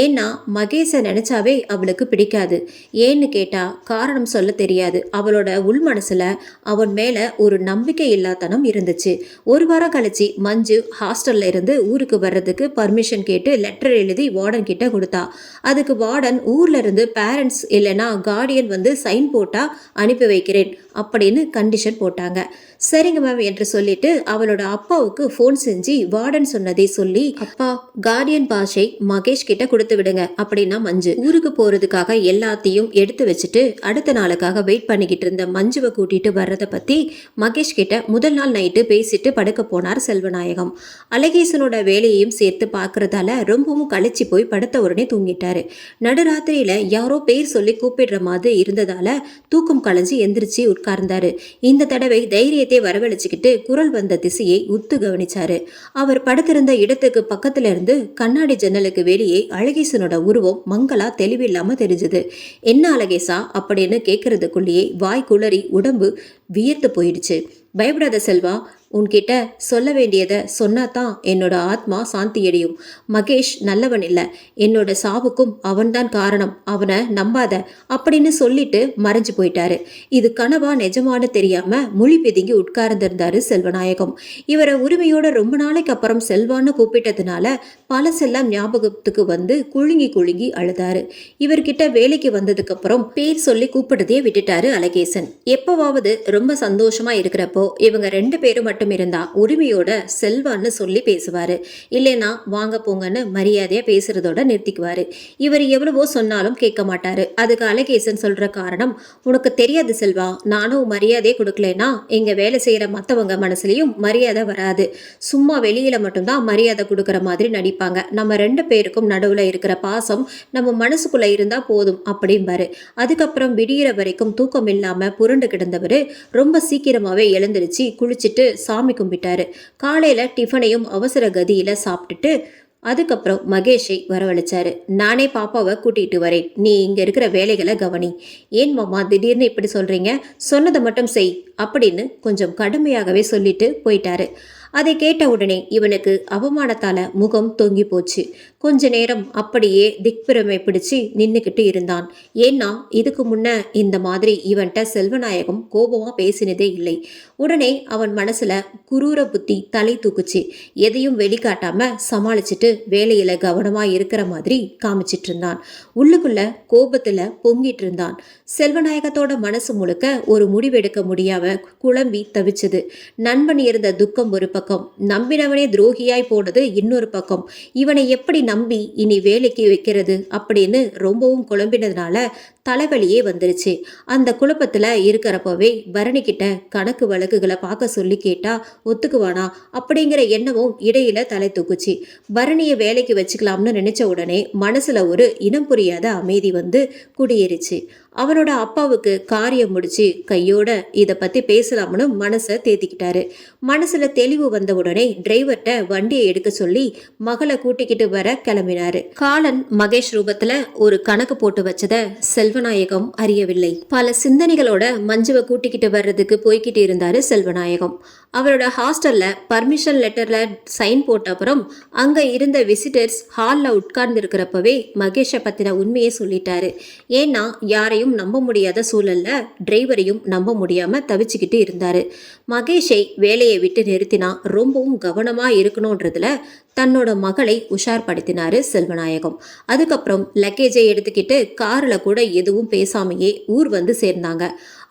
ஏன்னா மகேஷை நினைச்சாவே அவளுக்கு பிடிக்காது. ஏன்னு கேட்டா காரணம் சொல்ல தெரியாது. அவளோட உள் மனசுல அவன் மேல ஒரு நம்பிக்கை இல்லாதனம் இருந்துச்சு. ஒரு வாரம் கழிச்சு மஞ்சு ஹாஸ்டல்ல இருந்து ஊருக்கு வர்றதுக்கு பர்மிஷன் கேட்டு லெட்டர் எழுதி வார்டன் கிட்ட கொடுத்தா. அதுக்கு வார்டன் ஊர்ல இருந்து பேரண்ட்ஸ் இல்லைன்னா கார்டியன் வந்து சைன் போட்டா அனுப்பி வைக்கிறேன் அப்படின்னு கண்டிஷன் போட்டாங்க. சரிங்க மேம் என்று சொல்லிட்டு அவளோட அப்பாவுக்கு ஃபோன் செஞ்சு வார்டன் சொன்னதை சொல்லி, அப்பா கார்டியன் பாஷை மகேஷ் கிட்ட கொடுத்து விடுங்க அப்படின்னா மஞ்சு. ஊருக்கு போறதுக்காக எல்லாத்தையும் எடுத்து வச்சுட்டு அடுத்த நாளுக்காக வெயிட் பண்ணிக்கிட்டு இருந்த மஞ்சுவை கூட்டிட்டு வர்றதை பத்தி மகேஷ் கிட்ட முதல் நாள் நைட்டு பேசிட்டு படுக்க போனார் செல்வநாயகம். அழகேசனோட வேலையையும் சேர்த்து பார்க்கறதால ரொம்பவும் கழிச்சு போய் படுத்த உடனே தூங்கிட்டாரு. நடுராத்திரியில யாரோ பேர் சொல்லி கூப்பிடுற மாதிரி இருந்ததால தூக்கம் களைஞ்சு எந்திரிச்சு உட்கார்ந்தாரு. இந்த தடவை தைரியத்தை வரவழைச்சுக்கிட்டு குரல் வந்த திசையை உத்து கவனிச்சாரு. அவர் படுத்திருந்த இடத்துக்கு பக்கத்துல இருந்து கண்ணாடி ஜன்னலுக்கு வெளியே அழகேசனோட உருவம் மங்களா தெளிவில்லாம தெரிஞ்சது. என்ன அழகேசா அப்படின்னு கேட்கறதுக்குள்ளேயே வாய் குளறி உடம்பு வியர்த்து போயிடுச்சு. பயப்படாத செல்வா, உன்கிட்ட சொல்ல வேண்டியதை சொன்னாதான் என்னோட ஆத்மா சாந்தி அடையும். மகேஷ் நல்லவன் இல்லை, என்னோட சாவுக்கும் அவன்தான் காரணம், அவனை நம்பாத அப்படின்னு சொல்லிட்டு மறைஞ்சு போயிட்டாரு. இது கனவா நிஜமானு தெரியாம மொழி பிதுங்கி உட்கார்ந்திருந்தாரு செல்வநாயகம். இவரை உரிமையோட ரொம்ப நாளைக்கு அப்புறம் செல்வான்னு கூப்பிட்டதுனால பழசெல்லாம் ஞாபகத்துக்கு வந்து குலுங்கி குலுங்கி அழுதாரு. இவர்கிட்ட வேலைக்கு வந்ததுக்கு அப்புறம் பேர் சொல்லி கூப்பிடுறதே விட்டுட்டாரு அழகேசன். எப்பவாவது ரொம்ப சந்தோஷமா இருக்கிறப்போ இவங்க 2 பேரும் மட்டும் இருந்தா உரிமையோட செல்வான்னு சொல்லி பேசுவாரு. இல்லைன்னா வாங்க போங்கன்னு மரியாதையா பேசுறதோட நிறுத்திக்குவாரு. இவர் எவ்வளவோ சொன்னாலும் கேட்க மாட்டாரு. அதுக்கு அழகேசன் சொல்ற காரணம், உனக்கு தெரியாது செல்வா, நானும் மரியாதையே கொடுக்கலனா எங்க வேலை செய்யற மத்தவங்க மனசுலயும் மரியாதை வராது. சும்மா வெளியில மட்டும்தான் மரியாதை கொடுக்கற மாதிரி நடிப்பாங்க. நம்ம 2 பேருக்கும் நடுவுல இருக்கிற பாசம் நம்ம மனசுக்குள்ள இருந்தா போதும் அப்படிம்பாரு. அதுக்கப்புறம் விடிகிற வரைக்கும் தூக்கம் இல்லாம புரண்டு கிடந்தவரு ரொம்ப சீக்கிரமாவே எழுந்திருச்சு குளிச்சுட்டு சாமி கும்பிட்டாரு. காலையில டிஃபனையும் அவசர கதியில சாப்பிட்டுட்டு அதுக்கப்புறம் மகேஷை வரவழைச்சாரு. நானே பாப்பாவை கூட்டிட்டு வரேன், நீ இங்க இருக்கிற வேலைகளை கவனி. ஏன் மாமா திடீர்னு இப்படி சொல்றீங்க, சொன்னதை மட்டும் செய் அப்படின்னு கொஞ்சம் கடுமையாகவே சொல்லிட்டு போயிட்டாரு. அதை கேட்ட உடனே இவனுக்கு அவமானத்தால முகம் தொங்கி போச்சு. கொஞ்ச நேரம் அப்படியே திக்பிரமை பிடிச்சு நின்னுக்கிட்டு இருந்தான். ஏன்னா இதுக்கு முன்ன இந்த மாதிரி இவன்ட்ட செல்வநாயகம் கோபமா பேசினதே இல்லை. உடனே அவன் மனசுல குரூர புத்தி தலை தூக்குச்சு. எதையும் வெளிக்காட்டாம சமாளிச்சுட்டு வேலையில கவனமா இருக்கிற மாதிரி காமிச்சிட்டு இருந்தான். உள்ளுக்குள்ள கோபத்துல பொங்கிட்டு இருந்தான். செல்வநாயகத்தோட மனசு முழுக்க ஒரு முடிவெடுக்க முடியாம குழம்பி தவிச்சது. நண்பன் இருந்த துக்கம் ஒரு பக்கம், நம்பினவனே துரோகியாய் போனது இன்னொரு பக்கம். இவனை எப்படி நம்பி இனி வேலைக்கு வைக்கிறது அப்படின்னு ரொம்பவும் குழம்பினதுனால தலைவலியே வந்துருச்சு. அந்த குழப்பத்துல இருக்கிறப்பவே பரணி கிட்ட கணக்கு வழக்குகளை பார்க்க சொல்லி கேட்டா ஒத்துக்குவானா அப்படிங்கிற எண்ணமும் இடையில தலை தூக்குச்சு. பரணியை வேலைக்கு வச்சுக்கலாம்னு நினைச்ச உடனே மனசுல ஒரு இனம் புரியாத அமைதி வந்து குடியேறிச்சு. அவனோட அப்பாவுக்கு காரியம் முடிச்சு கையோட இதை பத்தி பேசலாம்னு மனசை தேத்திக்கிட்டாரு. மனசுல தெளிவு வந்த உடனே டிரைவர்கிட்ட வண்டியை எடுக்க சொல்லி மகளை கூட்டிக்கிட்டு வர கிளம்பினாரு. காலன் மகேஷ் ரூபத்துல ஒரு கணக்கு போட்டு வச்சத செல்வநாயகம் அறியவில்லை. பல சிந்தனைகளோட மஞ்சுவை கூட்டிக்கிட்டு வர்றதுக்கு போய்கிட்டு இருந்தாரு செல்வநாயகம். அவரோட ஹாஸ்டல்ல பர்மிஷன் லெட்டர்ல சைன் போட்ட அப்புறம் அங்க இருந்த விசிட்டர்ஸ் ஹால்ல உட்கார்ந்து இருக்கிறப்பவே மகேஷை பத்தின உண்மையை சொல்லிட்டாரு. ஏன்னா யாரையும் நம்ப முடியாத சூழல்ல டிரைவரையும் நம்ப முடியாம தவிச்சுக்கிட்டு இருந்தாரு. மகேஷை வேலையை விட்டு நிறுத்தினா ரொம்பவும் கவனமா இருக்கணும்ன்றதுல தன்னோட மகளை உஷார்படுத்தினாரு செல்வநாயகம். அதுக்கப்புறம் லக்கேஜை எடுத்துக்கிட்டு கார்ல கூட எதுவும் பேசாமையே ஊர் வந்து சேர்ந்தாங்க.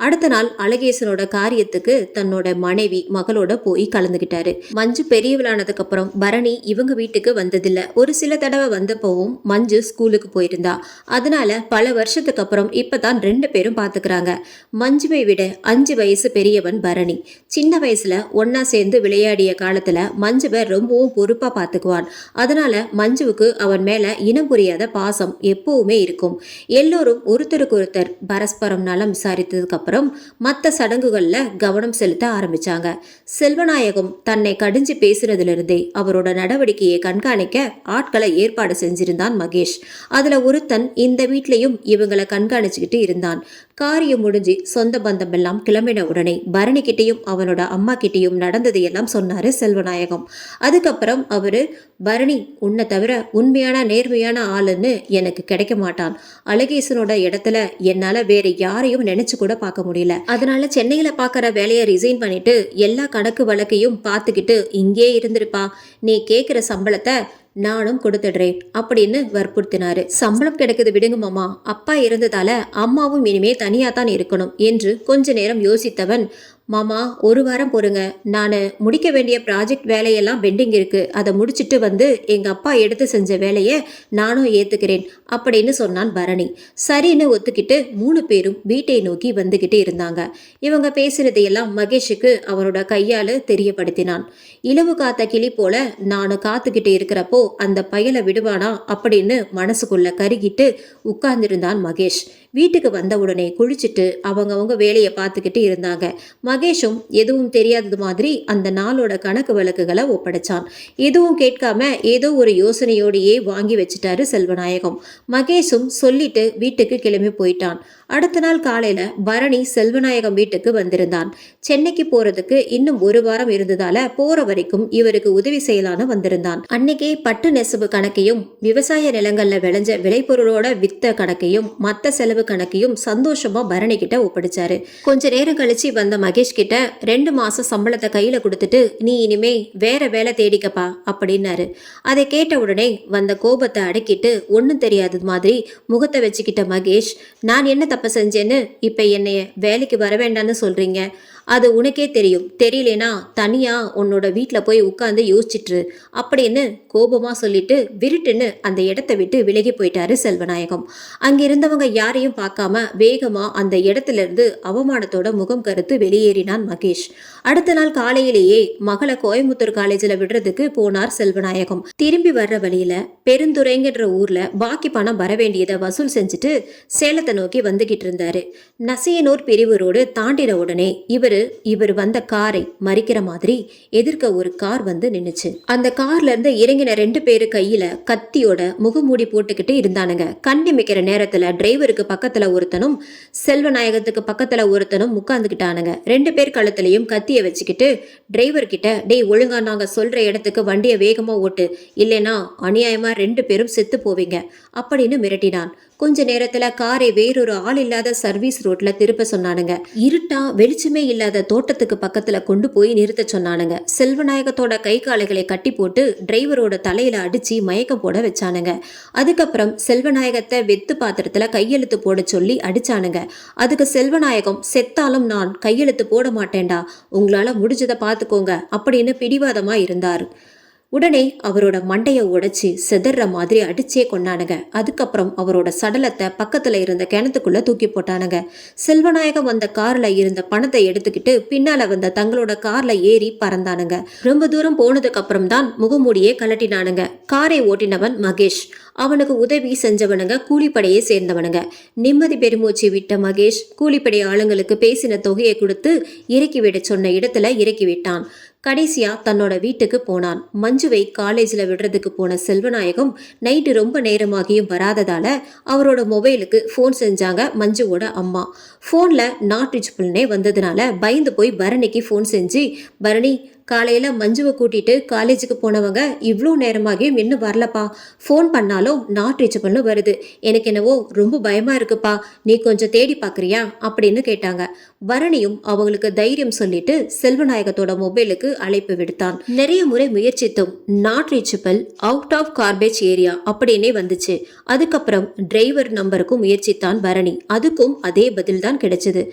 அடுத்த நாள் அழகேசனோட காரியத்துக்கு தன்னோட மனைவி மகளோட போய் கலந்துகிட்டாரு. மஞ்சு பெரியவளானதுக்கு அப்புறம் பரணி இவங்க வீட்டுக்கு வந்ததில்ல. ஒரு சில தடவை வந்தப்பவும் மஞ்சு ஸ்கூலுக்கு போயிருந்தா. அதனால பல வருஷத்துக்கு அப்புறம் இப்பதான் 2 பேரும் பாத்துக்கிறாங்க. மஞ்சுவை விட 5 வயசு பெரியவன் பரணி. சின்ன வயசுல ஒன்னா சேர்ந்து விளையாடிய காலத்துல மஞ்சுவை ரொம்பவும் பொறுப்பா பாத்துக்குவான். அதனால மஞ்சுவுக்கு அவன் மேல இனம் புரியாத பாசம் எப்பவுமே இருக்கும். எல்லோரும் ஒருத்தருக்கு ஒருத்தர் பரஸ்பரம் நலம் விசாரித்ததுக்கு அப்புறம் மற்ற சடங்குகள்ல கவனம் செலுத்த ஆரம்பிச்சாங்க. செல்வநாயகம் தன்னை கடிஞ்சு பேசுறதுல அவரோட நடவடிக்கையை கண்காணிக்க ஆட்களை ஏற்பாடு செஞ்சிருந்தான் மகேஷ். அதுல ஒருத்தன் இந்த வீட்லயும் இவங்களை கண்காணிச்சுக்கிட்டு இருந்தான். காரியம் முடிஞ்சு சொந்த பந்தம் எல்லாம் கிளம்பின உடனே பரணி கிட்டையும் அவனோட அம்மா கிட்டையும் நடந்ததையெல்லாம் சொன்னாரு செல்வநாயகம். அதுக்கப்புறம் அவரு, பரணி உன்னை தவிர உண்மையான நேர்மையான ஆளுன்னு எனக்கு கிடைக்க மாட்டான். அழகேசனோட இடத்துல என்னால வேற யாரையும் நினைச்சு கூட பார்க்க முடியல. அதனால சென்னையில பாக்குற வேலையை ரிசைன் பண்ணிட்டு எல்லா கணக்கு வழக்கையும் பார்த்துக்கிட்டு இங்கே இருந்திருப்பா. நீ கேட்குற சம்பளத்தை நானும் கொடுத்துடுறேன் அப்படின்னு வற்புறுத்தினாரு. சம்பளம் கிடைக்குது விடுங்க மாமா, அப்பா இருந்ததால அம்மாவும் இனிமே தனியா தான் இருக்கணும் என்று கொஞ்ச நேரம் யோசித்தவன், மாமா ஒரு வாரம் பொறுங்க, நான் முடிக்க வேண்டிய ப்ராஜெக்ட் வேலையெல்லாம் பெண்டிங் இருக்கு, அதை முடிச்சுட்டு வந்து எங்க அப்பா எடுத்து செஞ்ச வேலையை நானும் ஏத்துக்கிறேன் அப்படின்னு சொன்னான் பரணி. சரின்னு ஒத்துக்கிட்டு 3 பேரும் வீட்டை நோக்கி வந்துகிட்டு இருந்தாங்க. இவங்க பேசுறதையெல்லாம் மகேஷுக்கு அவனோட கையால தெரியப்படுத்தினான். இலவு காத்த கிளி போல நானு காத்துக்கிட்டு இருக்கிறப்போ அந்த பயலை விடுவானா அப்படின்னு மனசுக்குள்ள கருகிட்டு உட்கார்ந்திருந்தான் மகேஷ். வீட்டுக்கு வந்த உடனே குளிச்சுட்டு அவங்க வேலையை பார்த்துக்கிட்டு இருந்தாங்க. மகேஷும் எதுவும் தெரியாதது மாதிரி அந்த நாளோட கணக்கு வழக்குகளை ஒப்படைச்சான். எதுவும் கேட்காம ஏதோ ஒரு யோசனையோடையே வாங்கி வச்சுட்டாரு செல்வநாயகம். மகேஷும் சொல்லிட்டு வீட்டுக்கு கிளம்பி போயிட்டான். அடுத்த நாள் காலையில பரணி செல்வநாயகம் வீட்டுக்கு வந்திருந்தான். சென்னைக்கு போறதுக்கு இன்னும் 1 வாரம் இருந்ததால போற வரைக்கும் இவருக்கு உதவி செய்யலான்னு வந்திருந்தான். அன்னைக்கே பட்டு நெசவு கணக்கையும் விவசாய நிலங்கள்ல விளைஞ்ச விளைபொருளோட வித்த கணக்கையும் மத்த செலவு கணக்கையும் சந்தோஷமா பரணி கிட்ட ஒப்படைச்சாரு. கொஞ்ச நேரம் கழிச்சு வந்த மகேஷ் கிட்ட 2 மாசம் சம்பளத்தை கையில கொடுத்துட்டு நீ இனிமே வேற வேலை தேடிக்கப்பா அப்படின்னாரு. அதை கேட்ட உடனே வந்த கோபத்தை அடக்கிட்டு ஒன்னும் தெரியாதது மாதிரி முகத்தை வச்சுக்கிட்ட மகேஷ், நான் என்ன தப்பு செஞ்சேன்னு இப்ப என்னைய வேலைக்கு வர வேண்டாம்னு சொல்றீங்க? அது உனக்கே தெரியும், தெரியலனா தனியா உன்னோட வீட்டில் போய் உட்காந்து யோசிச்சுட்டு அப்படின்னு கோபமா சொல்லிட்டு விருட்டுன்னு அந்த இடத்த விட்டு விலகி போயிட்டாரு செல்வநாயகம். அங்கிருந்தவங்க யாரையும் பார்க்காம வேகமா அந்த இடத்துல இருந்து அவமானத்தோட முகம் கருத்து வெளியேறினான் மகேஷ். அடுத்த நாள் காலையிலேயே மகளை கோயம்புத்தூர் காலேஜில் விடுறதுக்கு போனார் செல்வநாயகம். திரும்பி வர்ற வழியில பெருந்துறைங்கிற ஊர்ல பாக்கி பணம் வர வேண்டியதை வசூல் செஞ்சுட்டு சேலத்தை நோக்கி வந்துகிட்டு இருந்தாரு. நசியனூர் பிரிவு ரோடு தாண்டின உடனே இவர் டிரைவரு இவர் வந்த காரை மறிக்கிற மாதிரி எதிர்க்க ஒரு கார் வந்து நின்னுச்சு. அந்த கார்ல இருந்து இறங்கின 2 பேரு கையில கத்தியோட முகமூடி போட்டுக்கிட்டு இருந்தானுங்க. கண்ணிமைக்கிற நேரத்துல டிரைவருக்கு பக்கத்துல ஒருத்தனும் செல்வநாயகத்துக்கு பக்கத்துல ஒருத்தனும் உட்கார்ந்துக்கிட்டானுங்க. 2 பேர் கழுத்துலயும் கத்திய வச்சுக்கிட்டு டிரைவர் கிட்ட, டேய் ஒழுங்கா நாங்க சொல்ற இடத்துக்கு வண்டியை வேகமா ஓட்டு, இல்லைன்னா அநியாயமா 2 பேரும் செத்து போவீங்க அப்படின்னு மிரட்டினான். கொஞ்ச நேரத்துல காரை வேறொரு ஆள் இல்லாத சர்வீஸ் ரோட்ல திருப்ப சொன்னானுங்க. இருட்டா வெளிச்சமே இல்லாத தோட்டத்துக்கு பக்கத்துல கொண்டு போய் நிறுத்த சொன்னானுங்க. செல்வநாயகத்தோட கை காலைகளை கட்டி போட்டு டிரைவரோட தலையில அடிச்சு மயக்கம் போட வச்சானுங்க. அதுக்கப்புறம் செல்வநாயகத்தை வெத்து பாத்திரத்துல கையெழுத்து போட சொல்லி அடிச்சானுங்க. அதுக்கு செல்வநாயகம், செத்தாலும் நான் கையெழுத்து போட மாட்டேன்டா, உங்களால முடிஞ்சதை பார்த்துக்கோங்க அப்படின்னு பிடிவாதமா இருந்தார். உடனே அவரோட மண்டையை உடைச்சி செதற மாதிரி அடிச்சே கொண்டானுங்க. அதுக்கப்புறம் அவரோட சடலத்தை பக்கத்துல இருந்த கிணத்துக்குள்ள தூக்கி போட்டானுங்க. செல்வநாயகம் வந்த கார்ல இருந்த பணத்தை எடுத்துக்கிட்டு பின்னால வந்த தங்களோட கார்ல ஏறி பறந்தானுங்க. ரொம்ப தூரம் போனதுக்கு அப்புறம் தான் முகமூடியே கலட்டினானுங்க. காரை ஓட்டினவன் மகேஷ், அவனுக்கு உதவி செஞ்சவனுங்க கூலிப்படையை சேர்ந்தவனுங்க. நிம்மதி பெருமூச்சு விட்ட மகேஷ் கூலிப்படை ஆளுங்களுக்கு பேசின தொகையை கொடுத்து இறக்கி விட சொன்ன இடத்துல இறக்கி விட்டான். கடைசியா தன்னோட வீட்டுக்கு போனான். மஞ்சுவை காலேஜ்ல விடுறதுக்கு போன செல்வநாயகம் நைட்டு ரொம்ப நேரமாகியும் வராததால அவரோட மொபைலுக்கு ஃபோன் செஞ்சாங்க மஞ்சுவோட அம்மா. ஃபோன்ல நாட் ரீச்சபிள்னே வந்ததுனால பயந்து போய் பரணிக்கு ஃபோன் செஞ்சு, பரணி, காலையில மஞ்சுவை கூட்டிட்டு காலேஜுக்கு போனவங்க இவ்வளோ நேரமாகியும் இன்னும் வரலப்பா, ஃபோன் பண்ணாலும் நாட் ரீச்சபிள்னு வருது, எனக்கு என்னவோ ரொம்ப பயமா இருக்குப்பா, நீ கொஞ்சம் தேடி பார்க்குறியா அப்படின்னு கேட்டாங்க. பரணியும் அவங்களுக்கு தைரியம் சொல்லிட்டு செல்வநாயகத்தோட மொபைலுக்கு அழைப்பு விடுத்தான். நிறைய முறை முயற்சித்தும் not reachable, out of coverage area அப்படின்னே வந்துச்சு. அதுக்கப்புறம் டிரைவர் நம்பருக்கும் முயற்சித்தான் பரணி. அதுக்கும் அதே பதில் தான் கிடைச்சது.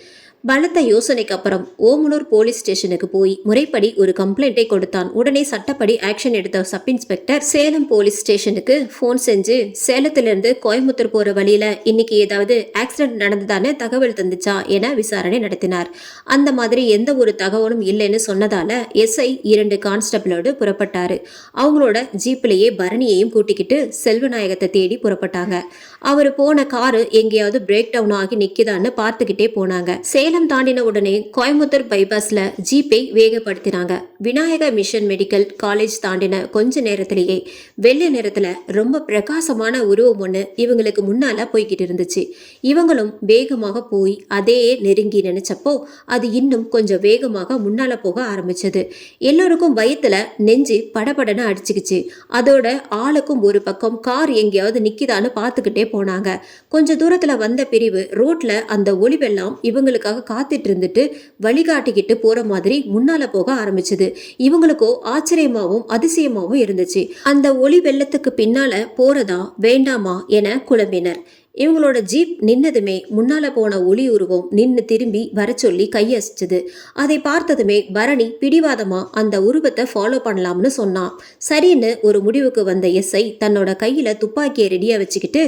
பலத்த யோசனைக்கு அப்புறம் ஓமலூர் போலீஸ் ஸ்டேஷனுக்கு போய் முறைப்படி ஒரு கம்ப்ளைண்டை கொடுத்தான். உடனே சட்டப்படி ஆக்ஷன் எடுத்த சப் இன்ஸ்பெக்டர் சேலம் போலீஸ் ஸ்டேஷனுக்கு ஃபோன் செஞ்சு, சேலத்திலிருந்து கோயம்புத்தூர் போற வழியில இன்னைக்கு ஏதாவது ஆக்சிடென்ட் நடந்ததானே தகவல் தந்துச்சா என விசாரணை நடத்தினார். அந்த மாதிரி எந்த ஒரு தகவலும் இல்லைன்னு சொன்னதால எஸ்ஐ 2 கான்ஸ்டபிளோடு புறப்பட்டாரு. அவங்களோட ஜீப்லேயே பரணியையும் கூட்டிக்கிட்டு செல்வநாயகத்தை தேடி புறப்பட்டாங்க. அவர் போன காரு எங்கேயாவது பிரேக் டவுன் ஆகி நிக்குதான்னு பார்த்துக்கிட்டே போனாங்க. சேலம் தாண்டின உடனே கோயம்புத்தூர் பைபாஸ்ல ஜீப்பை வேகப்படுத்தினாங்க. விநாயக மிஷன் மெடிக்கல் காலேஜ் தாண்டின கொஞ்ச நேரத்திலேயே வெள்ளை நிறத்துல ரொம்ப பிரகாசமான உருவம் ஒண்ணு இவங்களுக்கு முன்னால போய்கிட்டு இருந்துச்சு. இவங்களும் வேகமாக போய் அதே நெருங்கி நினைச்சப்போ அது இன்னும் கொஞ்சம் வேகமாக முன்னால போக ஆரம்பிச்சது. எல்லோருக்கும் பயத்துல நெஞ்சு படபடன்னு அடிச்சுக்கிச்சு. அதோட ஆளுக்கும் ஒரு பக்கம் கார் எங்கேயாவது நிக்குதான்னு பார்த்துக்கிட்டே போனாங்க. கொஞ்ச தூரத்துல வந்த பிரிவு ரோட்ல அந்த ஒளிவெல்லாம் இவங்களுக்காக காத்துட்டு இருந்துட்டு வழிகாட்டிக்கிட்டு போற மாதிரி முன்னால போக ஆரம்பிச்சது. இவங்களுக்கோ ஆச்சரியமாவும் அதிசயமாவும் இருந்துச்சு. அந்த ஒளி வெள்ளத்துக்கு பின்னால போறதா வேண்டாமா என குழம்பினர். இவங்களோட ஜீப் நின்னதுமே முன்னால போன ஒளி உருவம் நின்னு திரும்பி வர சொல்லி கையசிச்சது. அதை பார்த்ததுமே பரணி பிடிவாதமா அந்த உருவத்தை ஃபாலோ பண்ணலாம்னு சொன்னான். சரின்னு ஒரு முடிவுக்கு வந்த எஸ்ஐ தன்னோட கையில துப்பாக்கியை ரெடியா வச்சுக்கிட்டு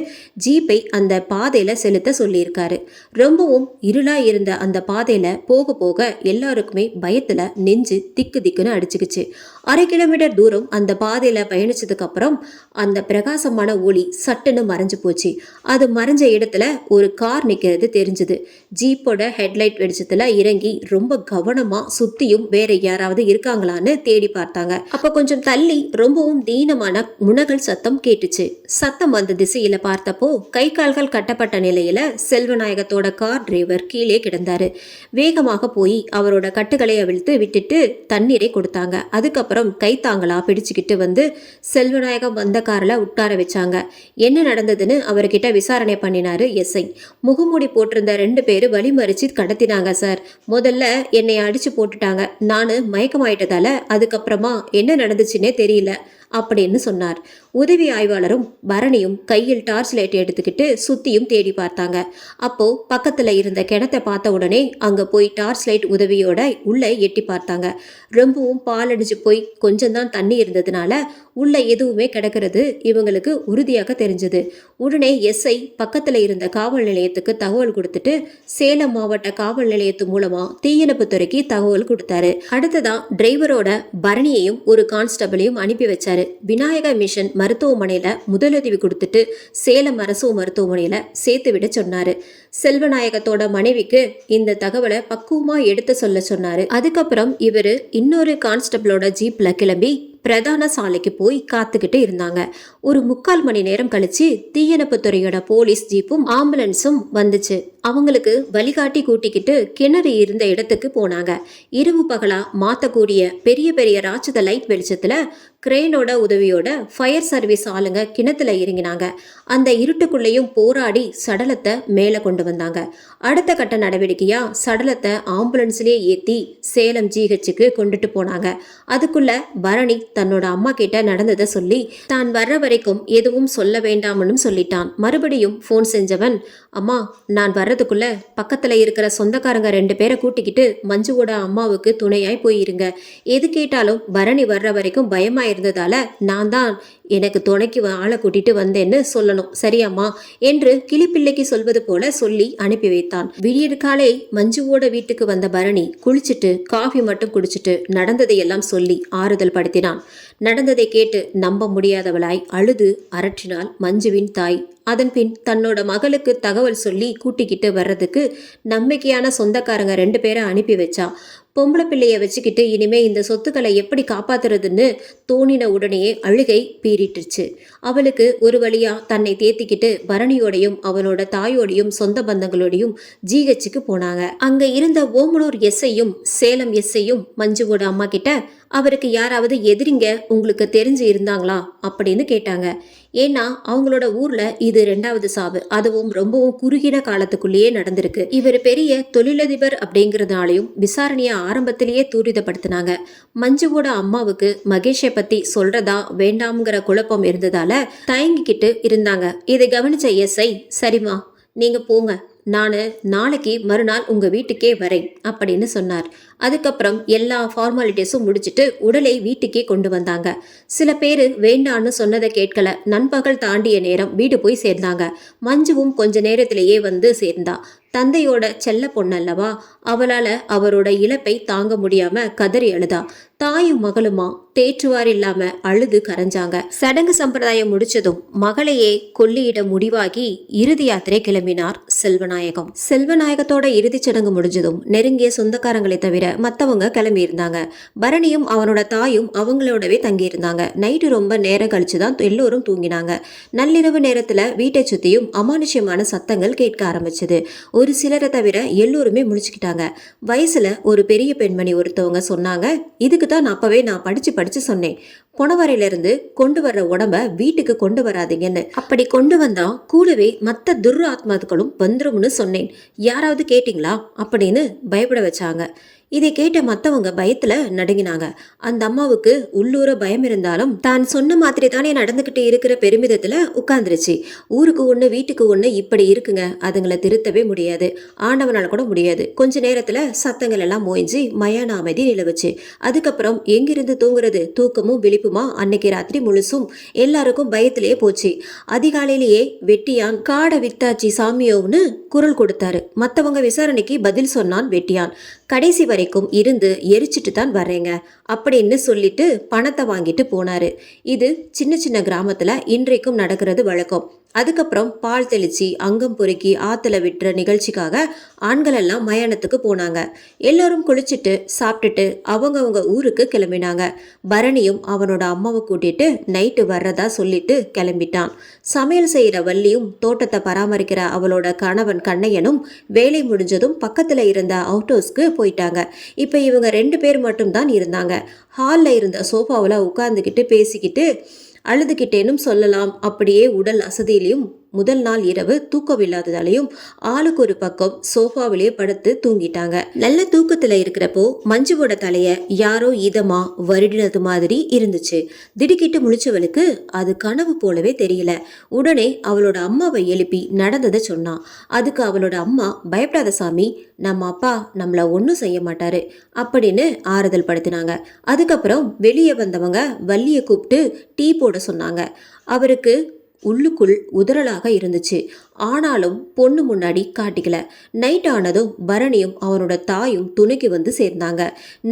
ஜீப்பை அந்த பாதையில செலுத்த சொல்லியிருக்காரு. ரொம்பவும் இருளா இருந்த அந்த பாதையில போக போக எல்லாருக்குமே பயத்துல நெஞ்சு திக்கு திக்குன்னு அடிச்சுக்கிச்சு. 1/2 கிலோமீட்டர் தூரம் அந்த பாதையில பயணிச்சதுக்கு அப்புறம் அந்த பிரகாசமான ஒளி சட்டுன்னு மறைஞ்சு போச்சு. அது மறைஞ்ச இடத்துல ஒரு கார் நிக்கிறது தெரிஞ்சது. ஜீப்போட ஹெட்லைட் வெளிச்சத்துல இறங்கி ரொம்ப கவனமா சுத்தியும் வேற யாராவது இருக்காங்களான்னு தேடி பார்த்தாங்க. அப்ப கொஞ்சம் தள்ளி ரொம்பவும் தீனமான முனகல் சத்தம் கேட்டுச்சு. சத்தம் வந்த திசையில பார்த்தப்போ கை கால்கள் கட்டப்பட்ட நிலையில செல்வநாயகத்தோட கார் டிரைவர் கீழே கிடந்தாரு. வேகமாக போய் அவரோட கட்டுகளை அவிழ்த்து விட்டுட்டு தண்ணீரை கொடுத்தாங்க. அதுக்கப்புறம் கைத்தாங்களா பிடிச்சுக்கிட்டு வந்து செல்வநாயகம் வந்த கார்ல உட்கார வச்சாங்க. என்ன நடந்ததுன்னு அவர்கிட்ட விசாரணை பண்ணினாரு எஸ்ஐ. முகமூடி போட்டிருந்த 2 பேரு வழிமறிச்சு கடத்தினாங்க சார். முதல்ல என்னை அடிச்சு போட்டுட்டாங்க. நானு மயக்கமாயிட்டதால அதுக்கப்புறமா என்ன நடந்துச்சுன்னே தெரியல அப்படின்னு சொன்னார். உதவி ஆய்வாளரும் பரணியும் கையில் டார்ச் லைட் எடுத்துக்கிட்டு சுத்தியும் தேடி பார்த்தாங்க. அப்போ பக்கத்துல இருந்த கிணத்தை பார்த்த உடனே அங்க போய் டார்ச் லைட் உதவியோட உள்ள எட்டி பார்த்தாங்க. ரொம்பவும் பாலடிச்சு போய் கொஞ்சம் தான் தண்ணி இருந்ததுனால உள்ள எதுவுமே கிடக்கிறது இவங்களுக்கு உறுதியாக தெரிஞ்சது. உடனே எஸ்ஐ பக்கத்துல இருந்த காவல் நிலையத்துக்கு தகவல் கொடுத்துட்டு சேலம் மாவட்ட காவல் நிலையத்து மூலமா தீயணைப்பு துறைக்கு தகவல் கொடுத்தாரு. அடுத்ததான் டிரைவரோட பரணியையும் ஒரு கான்ஸ்டபிளையும் அனுப்பி வச்சாரு. விநாயகா மிஷன் மருத்துவமனையில முதலுதவி கொடுத்துட்டு சேலம் அரசு மருத்துவமனையில சேர்த்து விட சொன்னாரு. செல்வநாயகத்தோட மனைவிக்கு இந்த தகவலை பக்குவமா எடுத்து சொல்ல சொன்னாரு. அதுக்கப்புறம் இவரு இன்னொரு கான்ஸ்டபிளோட ஜீப்ல கிளம்பி பிரதான சாலைக்கு போய் காத்துக்கிட்டு இருந்தாங்க. ஒரு 3/4 மணி நேரம் கழிச்சு தீயணைப்பு துறையோட போலீஸ் ஜீப்பும் ஆம்புலன்ஸும் வந்துச்சு. அவங்களுக்கு வழிகாட்டி கூட்டிக்கிட்டு கிணறு இருந்த இடத்துக்கு போனாங்க. இரவு பகலா மாத்தக்கூடிய பெரிய பெரிய ராட்சத லைட் வெளிச்சத்துல கிரேனோட உதவியோட ஃபயர் சர்வீஸ் ஆளுங்க கிணத்துல இறங்கினாங்க. அந்த இருட்டுக்குள்ளேயும் போராடி சடலத்தை மேலே கொண்டு வந்தாங்க. அடுத்த கட்ட நடவடிக்கையா சடலத்தை ஆம்புலன்ஸ்லயே ஏத்தி சேலம் ஜிஹெச்சுக்கு கொண்டுட்டு போனாங்க. அதுக்குள்ள பரணி தன்னோட அம்மா கிட்ட நடந்ததை சொல்லி தான் வர்ற வரைக்கும் எதுவும் சொல்ல வேண்டாம்னு சொல்லிட்டான். மறுபடியும் ஃபோன் செஞ்சவன், அம்மா நான் வர்றதுக்குள்ள பக்கத்துல இருக்கிற சொந்தக்காரங்க 2 பேரை கூட்டிக்கிட்டு மஞ்சுவோட அம்மாவுக்கு துணையாய் போயிருங்க. எது கேட்டாலும் பரணி வர்ற வரைக்கும் பயமா இருந்ததால நான் தான் எனக்கு துணைக்கு ஆளை கூட்டிட்டு வந்தேன்னு சொல்லணும், சரியாம்மா என்று கிளிப்பிள்ளைக்கு சொல்வது போல சொல்லி அனுப்பி வைத்தான். விடியற் காலை மஞ்சுவோட வீட்டுக்கு வந்த பரணி குளிச்சுட்டு காஃபி மட்டும் குடிச்சிட்டு நடந்ததையெல்லாம் சொல்லி ஆறுதல் படுத்தினான். நடந்ததை கேட்டு நம்ப முடியாதவளாய் அழுது அரற்றினாள் மஞ்சுவின் தாய். அதன்பின் தன்னோட மகளுக்கு தகவல் சொல்லி கூட்டிக்கிட்டு வர்றதுக்கு நம்பிக்கையான சொந்தக்காரங்க 2 பேரை அனுப்பி வச்சா. பொம்பளை பிள்ளைய வச்சுக்கிட்டு இனிமே இந்த சொத்துக்களை எப்படி காப்பாத்துறதுன்னு தோணின உடனேயே அழுகை பீறிட்டுருச்சு. அவளுக்கு ஒரு வழியா தன்னை தேத்திக்கிட்டு பரணியோடையும் அவனோட தாயோடையும் சொந்த பந்தங்களோடையும் ஜிஹெச்சுக்கு போனாங்க. அங்க இருந்த ஓமனூர் எஸ்ஐயும் சேலம் எஸ்ஐயும் மஞ்சுவோட அம்மா கிட்ட அவருக்கு யாராவது எதிரிங்க உங்களுக்கு தெரிஞ்சு இருந்தாங்களா அப்படின்னு கேட்டாங்க. ஏன்னா அவங்களோட ஊர்ல இது 2வது சாவு, அதுவும் ரொம்பவும் குறுகின காலத்துக்குள்ளேயே நடந்திருக்கு. இவர் பெரிய தொழிலதிபர் அப்படிங்கறதுனாலையும் விசாரணைய ஆரம்பத்திலேயே தூரிதப்படுத்தினாங்க. மஞ்சுவோட அம்மாவுக்கு மகேஷை பத்தி சொல்றதா வேண்டாம்ங்கிற குழப்பம் இருந்ததால தயங்கிக்கிட்டு இருந்தாங்க. இதை கவனிச்ச எஸ்ஐ, சரிம்மா நீங்க போங்க, நான் நாளைக்கு மறுநாள் உங்க வீட்டுக்கே வரேன் அப்படின்னு சொன்னார். அதுக்கப்புறம் எல்லா ஃபார்மாலிட்டிஸும் முடிச்சுட்டு உடலை வீட்டுக்கே கொண்டு வந்தாங்க. சில பேர் வேண்டான்னு சொன்னதை கேட்கல. நண்பகல் தாண்டிய நேரம் வீடு போய் சேர்ந்தாங்க. மஞ்சுவும் கொஞ்ச நேரத்திலேயே வந்து சேர்ந்தா. தந்தையோட செல்ல பொண்ணல்லவா, அவளால அவரோட இழப்பை தாங்க முடியாம கதறி அழுதா. தாயும் மகளுமா தேற்றுவார் இல்லாம அழுது கரைஞ்சாங்க. சடங்கு சம்பிரதாயம் முடிச்சதும் மகளையே கொல்லியிட முடிவாகி இறுதி யாத்திரை கிளம்பினார் செல்வநாயகம். செல்வநாயகத்தோட இறுதி சடங்கு முடிஞ்சதும் நெருங்கிய சொந்தக்காரங்களை தவிர மத்தவங்க கிளம்பி இருந்தாங்க. பரணியும் அவனோட தாயும் அவங்களோடவே தங்கி இருந்தாங்க. நைட்டு ரொம்ப நேரம் கழிச்சுதான் எல்லோரும் தூங்கினாங்க. நள்ளிரவு நேரத்துல வீட்டை சுத்தியும் அமானுஷ்யமான சத்தங்கள் கேட்க ஆரம்பிச்சது. ஒரு சிலரை தவிர எல்லோருமே முழிச்சுக்கிட்டாங்க. வயசுல ஒரு பெரிய பெண்மணி ஒருத்தவங்க சொன்னாங்க, இதுக்கு தான் அப்பவே நான் படிச்சு சொன்னேன், பொணவரையிலிருந்து கொண்டு வர்ற உடம்ப வீட்டுக்கு கொண்டு வராதீங்கன்னு. அப்படி கொண்டு வந்தா கூடவே மற்ற துர்ஆத்மாக்களும் வந்துரும்னு சொன்னேன், யாராவது கேட்டீங்களா அப்படின்னு பயப்பட வச்சாங்க. இதை கேட்ட மற்றவங்க பயத்துல நடுங்கினாங்க. அந்த அம்மாவுக்கு உள்ளூர பயம் இருந்தாலும் தான் சொன்ன மாதிரி தானே நடந்துகிட்டு இருக்கிற பெருமிதத்துல உட்கார்ந்துருச்சு. ஊருக்கு ஒண்ணு வீட்டுக்கு ஒண்ணு இப்படி இருக்குங்க, அதுங்களை திருத்தவே முடியாது, ஆண்டவனால கூட முடியாது. கொஞ்ச நேரத்துல சத்தங்கள் எல்லாம் ஓய்ஞ்சி மயான அமைதி நிலவுச்சு. அதுக்கப்புறம் எங்கிருந்து தூங்குறது, தூக்கமும் விழிப்புமா அன்னைக்கு ராத்திரி முழுசும் எல்லாருக்கும் பயத்திலேயே போச்சு. அதிகாலையிலேயே வெட்டியான் காடை வித்தாச்சி சாமியோன்னு குரல் கொடுத்தாரு. மற்றவங்க விசாரணைக்கு பதில் சொன்னான் வெட்டியான். கடைசி வரைக்கும் இருந்து எரிச்சிட்டு தான் வர்றேங்க அப்படின்னு சொல்லிட்டு பணத்தை வாங்கிட்டு போனாரு. இது சின்ன சின்ன கிராமத்துல இன்றைக்கும் நடக்கிறது வழக்கம். அதுக்கப்புறம் பால் தெளிச்சு அங்கம் பொறுக்கி ஆத்துல விட்டுற நிகழ்ச்சிக்காக ஆண்கள் எல்லாம் மயானத்துக்கு போனாங்க. எல்லாரும் குளிச்சுட்டு சாப்பிட்டுட்டு அவங்க ஊருக்கு கிளம்பினாங்க. பரணியும் அவனோட அம்மாவை கூட்டிட்டு நைட்டு வர்றதா சொல்லிட்டு கிளம்பிட்டான். சமையல் செய்யற வள்ளியும் தோட்டத்தை பராமரிக்கிற அவளோட கணவன் கண்ணையனும் வேலை முடிஞ்சதும் பக்கத்துல இருந்த அவுட் ஹவுஸ்க்கு போயிட்டாங்க. இப்ப இவங்க 2 பேர் மட்டும்தான் இருந்தாங்க. ஹால்ல இருந்த சோஃபாவில் உட்கார்ந்துக்கிட்டு பேசிக்கிட்டு அழுதுகிட்டேனும் சொல்லலாம். அப்படியே உடல் அசதியிலையும் முதல் நாள் இரவு தூக்கமில்லாததாலையும் ஆளுக்கு ஒரு பக்கம் சோஃபாவிலேயே படுத்து தூங்கிட்டாங்க. நல்ல தூக்கத்துல இருக்கிறப்போ மஞ்சுவோட தலைய யாரோ இதமா வருடினது மாதிரி இருந்துச்சு. திடுக்கிட்டு முழிச்சவளுக்கு அது கனவு போலவே தெரியல. உடனே அவளோட அம்மாவை எழுப்பி நடந்ததை சொன்னான். அதுக்கு அவளோட அம்மா, பயப்படாத சாமி, நம்ம அப்பா நம்மள ஒன்றும் செய்ய மாட்டாரு அப்படின்னு ஆறுதல் படுத்தினாங்க. அதுக்கப்புறம் வெளியே வந்தவங்க வள்ளியை கூப்பிட்டு டீ போட சொன்னாங்க. அவருக்கு உள்ளுக்குள் உதறலாக இருந்துச்சு. ஆனாலும் பொண்ணு முன்னாடி காட்டிக்கல. நைட் ஆனதும் பரணியும் அவனோட தாயும் துணைக்கு வந்து சேர்ந்தாங்க.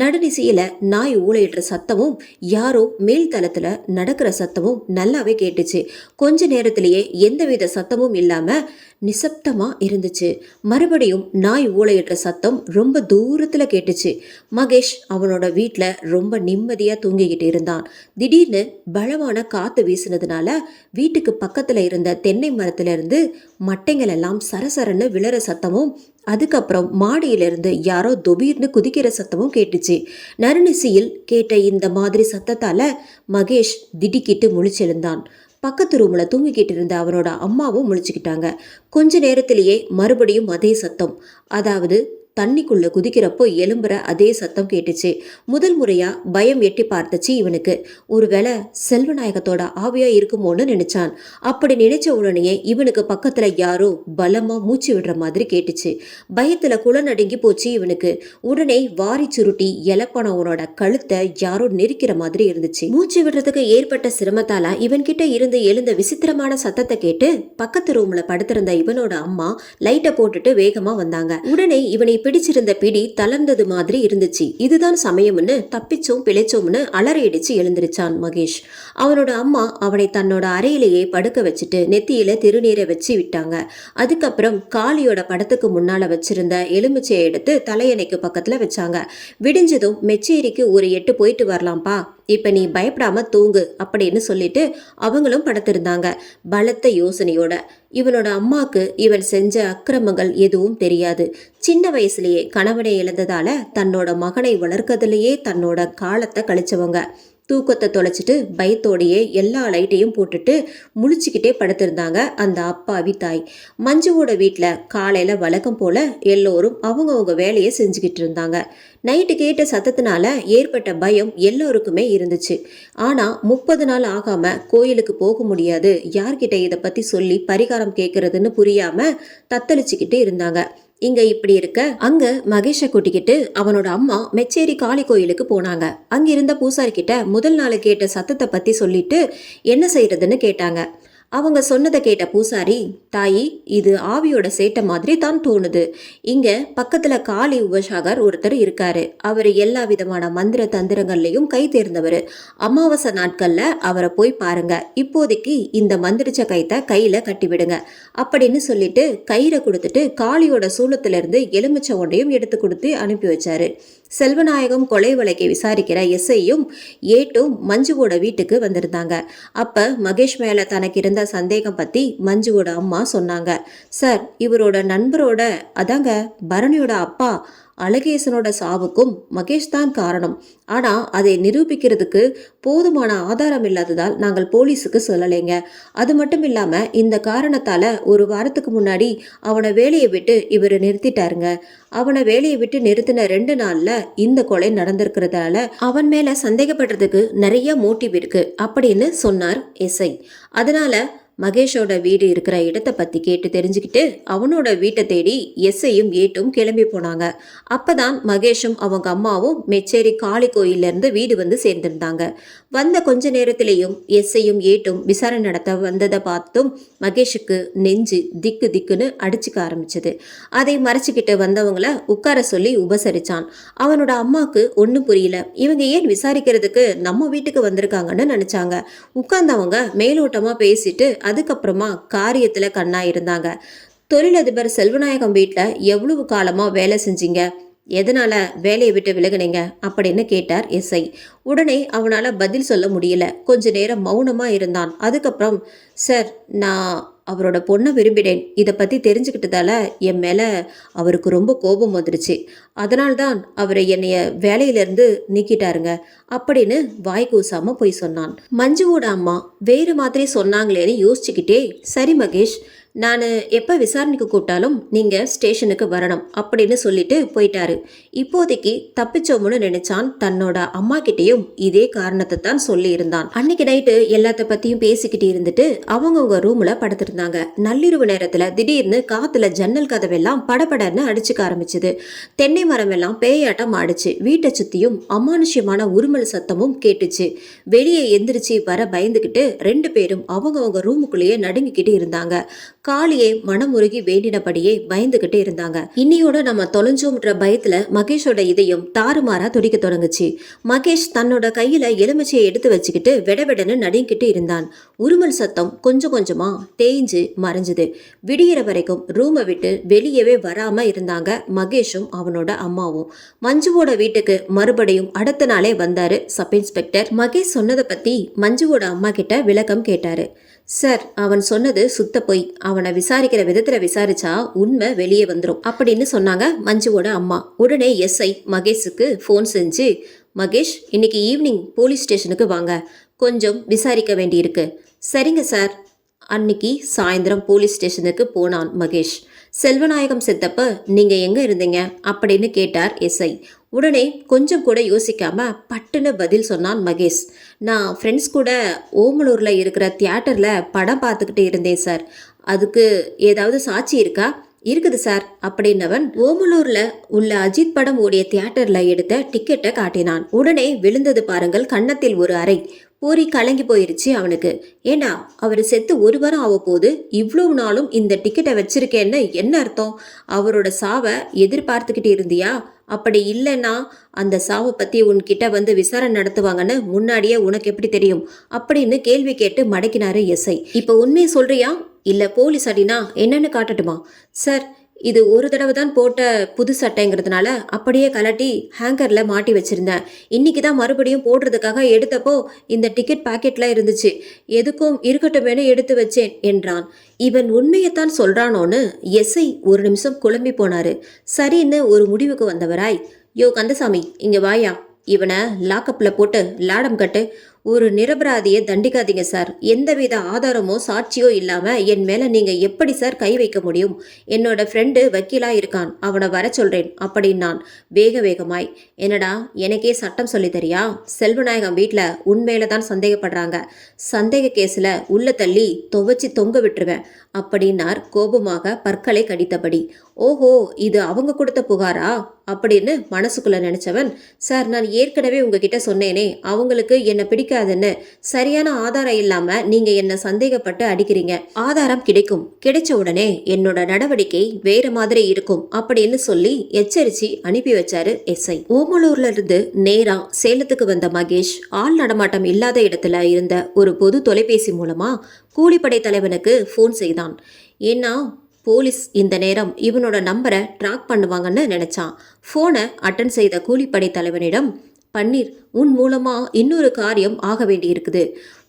நடுநிசையில நாய் ஊளையிடுற சத்தமும் யாரோ மேல் தளத்துல நடக்கிற சத்தமும் நல்லாவே கேட்டுச்சு. கொஞ்ச நேரத்திலேயே எந்தவித சத்தமும் இல்லாம நிசப்தமா இருந்துச்சு. மறுபடியும் நாய் ஊளையிடுற சத்தம் ரொம்ப தூரத்துல கேட்டுச்சு. மகேஷ் அவனோட வீட்டுல ரொம்ப நிம்மதியா தூங்கிக்கிட்டு இருந்தான். திடீர்னு பலமான காத்து வீசினதுனால வீட்டுக்கு பக்கத்துல இருந்த தென்னை மரத்துல இருந்து மட்டைகள் எல்லாம் சரசரன்னு விழற சத்தமும், அதுக்கப்புறம் மாடியிலிருந்து யாரோ தொபீர்னு குதிக்கிற சத்தமும் கேட்டுச்சு. நறுநிசியில் கேட்ட இந்த மாதிரி சத்தத்தால மகேஷ் திடுக்கிட்டு முழிச்செழுந்தான். பக்கத்து ரூம்ல தூங்கிக்கிட்டு இருந்த அவனோட அம்மாவும் முழிச்சுக்கிட்டாங்க. கொஞ்ச நேரத்திலேயே மறுபடியும் அதே சத்தம், அதாவது தண்ணிக்குள்ள குதிக்கிறப்போ எலும்புற அதே சத்தம் கேட்டுச்சு. முதல் முறையா பயம் எட்டி பார்த்துச்சு இவனுக்கு. ஒருவேளை செல்வநாயகத்தோட ஆவியா இருக்குமோன்னு நினைச்சான். அப்படி நினைச்ச உடனேயே இவனுக்கு பக்கத்துல யாரோ பலமா மூச்சு விடுற மாதிரி கேட்டுச்சு. பயத்துல குளநடுங்கி போச்சு இவனுக்கு. உடனே வாரி சுருட்டி எலப்பனவனோட கழுத்தை யாரோ நெரிக்கிற மாதிரி இருந்துச்சு. மூச்சு விடுறதுக்கு ஏற்பட்ட சிரமத்தால இவன்கிட்ட இருந்து எழுந்த விசித்திரமான சத்தத்தை கேட்டு பக்கத்து ரூம்ல படுத்திருந்த இவனோட அம்மா லைட்டை போட்டுட்டு வேகமா வந்தாங்க. உடனே இவனை பிடிச்சிருந்த பிடி தளர்ந்தது மாதிரி இருந்துச்சு. இதுதான் சமயம்னு தப்பிச்சோம் பிழைச்சோம்னு அலறியடிச்சு எழுந்திருச்சான் மகேஷ். அவனோட அம்மா அவனை தன்னோட அறையிலேயே படுக்க வச்சுட்டு நெத்தியில திருநீரை வச்சு விட்டாங்க. அதுக்கப்புறம் காளியோட படத்துக்கு முன்னால வச்சிருந்த எலுமிச்சையை எடுத்து தலையணைக்கு பக்கத்துல வச்சாங்க. விடிஞ்சதும் மெச்சேரிக்கு ஒரு 8 போயிட்டு வரலாம்ப்பா, இப்ப நீ பயப்படாம தூங்கு அப்படின்னு சொல்லிட்டு அவங்களும் படுத்திருந்தாங்க பலத்த யோசனையோட. இவனோட அம்மாக்கு இவன் செஞ்ச அக்கிரமங்கள் எதுவும் தெரியாது. சின்ன வயசுலயே கணவனை இழந்ததால தன்னோட மகனை வளர்க்கறதுலயே தன்னோட காலத்தை கழிச்சவங்க. தூக்கத்தை தொலைச்சிட்டு பயத்தோடையே எல்லா லைட்டையும் போட்டுட்டு முழிச்சுக்கிட்டே படுத்திருந்தாங்க அந்த அப்பாவி தாய். மஞ்சுவோட வீட்டில் காலையில் வழக்கம் போல எல்லோரும் அவங்கவுங்க வேலையை செஞ்சுக்கிட்டு இருந்தாங்க. நைட்டு கேட்ட சத்தத்தினால ஏற்பட்ட பயம் எல்லோருக்குமே இருந்துச்சு. ஆனால் 30 நாள் ஆகாமல் கோயிலுக்கு போக முடியாது, யார்கிட்ட இதை பற்றி சொல்லி பரிகாரம் கேட்கறதுன்னு புரியாமல் தத்தளிச்சுக்கிட்டு இருந்தாங்க. இங்க இப்படி இருக்க அங்க மகேஷை கூட்டிக்கிட்டு அவனோட அம்மா மெச்சேரி காளி கோயிலுக்கு போனாங்க. அங்க இருந்த பூசாரி கிட்ட முதல் நாள் கேட்ட சத்தத்தை பத்தி சொல்லிட்டு என்ன செய்யறதுன்னு கேட்டாங்க. அவங்க சொன்னதை கேட்ட பூசாரி, தாயி இது ஆவியோட சேட்டை மாதிரி தான் தோணுது. இங்க பக்கத்துல காளி உபசாகர் ஒருத்தர் இருக்காரு. அவர் எல்லா விதமான மந்திர தந்திரங்கள்லயும் கை தேர்ந்தவர். அமாவாசை நாட்கள்ல அவரை போய் பாருங்க. இப்போதைக்கு இந்த மந்திரிச்ச கைத்தை கையில கட்டி விடுங்க அப்படின்னு சொல்லிட்டு கயிறை கொடுத்துட்டு காளியோட சூளத்துல இருந்து எலுமிச்சை ஒன்றையும் எடுத்து கொடுத்து அனுப்பி வச்சாரு. செல்வநாயகம் கொலை வழக்கை விசாரிக்கிற எஸ்ஐயும் ஏட்டும் மஞ்சுவோட வீட்டுக்கு வந்திருந்தாங்க. அப்ப மகேஷ் மேல தனக்கு இருந்த சந்தேகம் பத்தி மஞ்சுவோட அம்மா சொன்னாங்க. சார், இவரோட நண்பரோட அதாங்க பரணியோட அப்பா அழகேசனோட சாவுக்கும் மகேஷ் தான் காரணம். ஆனா அதை நிரூபிக்கிறதுக்கு போதுமான ஆதாரம் இல்லாததால் நாங்கள் போலீஸுக்கு சொல்லலைங்க. அது மட்டும் இல்லாம இந்த காரணத்தால ஒரு வாரத்துக்கு முன்னாடி அவனை வேலையை விட்டு இவர் நிறுத்திட்டாருங்க. அவனை வேலையை விட்டு நிறுத்தின 2 நாள்ல இந்த கொலை நடந்திருக்கிறதால அவன் மேல சந்தேகப்படுறதுக்கு நிறைய மோட்டிவ் இருக்கு அப்படின்னு சொன்னார் எஸ்ஐ. அதனால மகேஷோட வீடு இருக்கிற இடத்தை பற்றி கேட்டு தெரிஞ்சுக்கிட்டு அவனோட வீட்டை தேடி எஸ்ஐயும் ஏட்டும் கிளம்பி போனாங்க. அப்பதான் மகேஷும் அவங்க அம்மாவும் மெச்சேரி காளி கோயிலிருந்து வீடு வந்து சேர்ந்திருந்தாங்க. வந்த கொஞ்ச நேரத்திலேயும் எஸ்ஐயும் ஏட்டும் விசாரணை நடத்த வந்ததை பார்த்தும் மகேஷுக்கு நெஞ்சு திக்கு திக்குன்னு அடிச்சுக்க ஆரம்பிச்சது. அதை மறைச்சிக்கிட்டு வந்தவங்கள உட்கார சொல்லி உபசரிச்சான். அவனோட அம்மாவுக்கு ஒன்றும் புரியல. இவங்க ஏன் விசாரிக்கிறதுக்கு நம்ம வீட்டுக்கு வந்திருக்காங்கன்னு நினைச்சாங்க. உட்கார்ந்தவங்க மேலோட்டமா பேசிட்டு அதுக்கப்புறமா காரியத்துல கண்ணா இருந்தாங்க. தொழிலதிபர் செல்வநாயகம் வீட்டில் எவ்வளவு காலமா வேலை செஞ்சீங்க, எதனால வேலையை விட்டு விலகுனீங்க அப்படின்னு கேட்டார் எஸ்ஐ. உடனே அவனால பதில் சொல்ல முடியல. கொஞ்ச நேரம் மௌனமா இருந்தான். அதுக்கப்புறம், சார், நான் அவரோட பொண்ணை விரும்பினேன். இதை பற்றி தெரிஞ்சுக்கிட்டதால என் மேலே அவருக்கு ரொம்ப கோபம் வந்துடுச்சு. அதனால்தான் அவரை என்னைய வேலையிலேருந்து நீக்கிட்டாருங்க அப்படின்னு வாய் கூசாமல் போய் சொன்னான். மஞ்சுவோட அம்மா வேறு மாதிரி சொன்னாங்களேன்னு யோசிச்சுக்கிட்டே, சரி மகேஷ், நான் எப்போ விசாரணைக்கு கூப்பிட்டாலும் நீங்கள் ஸ்டேஷனுக்கு வரணும் அப்படின்னு சொல்லிட்டு போயிட்டாரு. இப்போதைக்கு தப்பிச்சோம்னு நினைச்சான். தன்னோட அம்மா கிட்டேயும் இதே காரணத்தை தான் சொல்லி இருந்தான். அன்னைக்கு நைட்டு எல்லாத்த பற்றியும் பேசிக்கிட்டு இருந்துட்டு அவங்கவுங்க ரூமில் படுத்திருந்தாங்க. நள்ளிரவு நேரத்தில் திடீர்னு காற்றுல ஜன்னல் கதவெல்லாம் படபடன்னு அடிச்சுக்க ஆரம்பிச்சுது. தென்னை மரம் எல்லாம் பேயாட்டம் ஆடிச்சு. வீட்டை சுற்றியும் அமானுஷ்யமான உருமல் சத்தமும் கேட்டுச்சு. வெளியே எந்திரிச்சு வர பயந்துக்கிட்டு 2 பேரும் அவங்கவுங்க ரூமுக்குள்ளேயே நடுங்கிக்கிட்டு இருந்தாங்க. காளியை மனமுருகி வேண்டினபடியே பயந்துகிட்டு இருந்தாங்க. இன்னியோட நம்ம தொலைஞ்சோம்ன்ற பயத்துல மகேஷோட இதயம் தாறுமாறா துடிக்க தொடங்குச்சு. மகேஷ் தன்னோட கையில எலுமிச்சையை எடுத்து வச்சுக்கிட்டு வெடவெடன்னு நடுங்கிட்டு இருந்தான். உருமல் சத்தம் கொஞ்சம் கொஞ்சமா தேய்ஞ்சு மறைஞ்சுது. விடிகிற வரைக்கும் ரூமை விட்டு வெளியவே வராம இருந்தாங்க மகேஷும் அவனோட அம்மாவும். மஞ்சுவோட வீட்டுக்கு மறுபடியும் அடுத்த நாளே வந்தாரு சப் இன்ஸ்பெக்டர். மகேஷ் சொன்னதை பத்தி மஞ்சுவோட அம்மா கிட்ட விளக்கம் கேட்டாரு. சார், அவன் சொன்னது சுத்த பொய். அவனை விசாரிக்கிற விதத்துல விசாரிச்சா உண்மை வெளியே வந்துடும் அப்படின்னு சொன்னாங்க மஞ்சுவோட அம்மா. உடனே எஸ்ஐ மகேஷுக்கு ஃபோன் செஞ்சு, மகேஷ் இன்னைக்கு ஈவினிங் போலீஸ் ஸ்டேஷனுக்கு வாங்க, கொஞ்சம் விசாரிக்க வேண்டியிருக்கு. சரிங்க சார். அன்னைக்கு சாயந்தரம் போலீஸ் ஸ்டேஷனுக்கு போனான் மகேஷ். செல்வநாயகம் செத்தப்ப நீங்க எங்க இருந்தீங்க அப்படின்னு கேட்டார் எஸ்ஐ. உடனே கொஞ்சம் கூட யோசிக்காம பட்டுன்னு பதில் சொன்னான் மகேஷ். நான் ஃப்ரெண்ட்ஸ் கூட ஓமலூர்ல இருக்கிற தியேட்டர்ல படம் பார்த்துக்கிட்டு இருந்தேன் சார். அதுக்கு ஏதாவது சாட்சி இருக்கா? இருக்குது சார் அப்படின்னவன் ஓமலூர்ல உள்ள அஜித் படம் ஓடிய தியேட்டர்ல எடுத்த டிக்கெட்டை காட்டினான். உடனே விழுந்தது பாருங்கள் கன்னத்தில் ஒரு அறை. பூரி கலங்கி போயிருச்சு அவனுக்கு. ஏண்டா, அவர் செத்து 1 வாரம் ஆக போது, இவ்வளவு நாளும் இந்த டிக்கெட்டை வச்சிருக்கேன்னு என்ன அர்த்தம்? அவரோட சாவை எதிர்பார்த்துக்கிட்டு இருந்தியா? அப்படி இல்லைன்னா அந்த சாவை பத்தி உன்கிட்ட வந்து விசாரணை நடத்துவாங்கன்னு முன்னாடியே உனக்கு எப்படி தெரியும் அப்படின்னு கேள்வி கேட்டு மடக்கினாரு எஸ்ஐ. இப்ப உண்மையை சொல்றியா இல்ல போலீஸ் அடினா என்னன்னு காட்டட்டுமா? சார், இது ஒரு தடவை தான் போட்ட புது சட்டைங்கிறதுனால அப்படியே கலட்டி ஹேங்கர்ல மாட்டி வச்சிருந்தேன். இன்னைக்கு தான் மறுபடியும் போடுறதுக்காக எடுத்தப்போ இந்த டிக்கெட் பாக்கெட்ல இருந்துச்சு. எதுக்கும் இருக்கட்டுமேனு எடுத்து வச்சேன் என்றான். இவன் உண்மையைத்தான் சொல்றானோன்னு எஸ்ஐ ஒரு நிமிஷம் குழம்பி போனாரு. சரின்னு ஒரு முடிவுக்கு வந்தவராய், யோ கந்தசாமி, இங்க வாயா, இவனை லாக்கப்ல போட்டு லாடம் கட்டு. ஒரு நிரபராதியை தண்டிக்காதீங்க சார். எந்தவித ஆதாரமோ சாட்சியோ இல்லாம என் மேல நீங்க எப்படி சார் கை வைக்க முடியும்? என்னோட ஃப்ரெண்டு வக்கீலா இருக்கான், அவனை வர சொல்றேன் அப்படின்னான் வேகமாய். என்னடா, எனக்கே சட்டம் சொல்லி தரியா? செல்வநாயகம் வீட்டில் உண்மையில தான் சந்தேகப்படுறாங்க. சந்தேக கேஸ்ல உள்ள தள்ளி துவச்சி தொங்க விட்டுருவேன் அப்படின்னார் கோபமாக பற்களை கடித்தபடி. ஓஹோ, இது அவங்க கொடுத்த புகாரா அப்படின்னு மனசுக்குள்ள நினைச்சவன், சார், நான் ஏற்கனவே உங்ககிட்ட சொன்னேனே அவங்களுக்கு என்ன பிடிக்காதுன்னு. சரியான ஆதாரம் இல்லாம நீங்க என்ன சந்தேகப்பட்டு அடிக்கிறீங்க. ஆதாரம் கிடைக்கும், கிடைச்ச உடனே என்னோட நடவடிக்கை வேற மாதிரி இருக்கும் அப்படின்னு சொல்லி எச்சரிச்சு அனுப்பி வச்சாரு எஸ்ஐ. ஓமலூர்ல இருந்து நேரா சேலத்துக்கு வந்த மகேஷ் ஆள் நடமாட்டம் இல்லாத இடத்துல இருந்த ஒரு பொது தொலைபேசி மூலமா கூலிப்படை தலைவனுக்கு ஃபோன் செய்தான். ஏன்னா போலீஸ் இந்த நேரம் இவனோட நம்பரை ட்ராக் பண்ணுவாங்கன்னு நினைச்சான். ஃபோனை அட்டன் செய்த கூலிப்படை தலைவனிடம், பன்னீர், உன் மூலமா இன்னொரு காரியம் ஆக வேண்டி இருக்குது.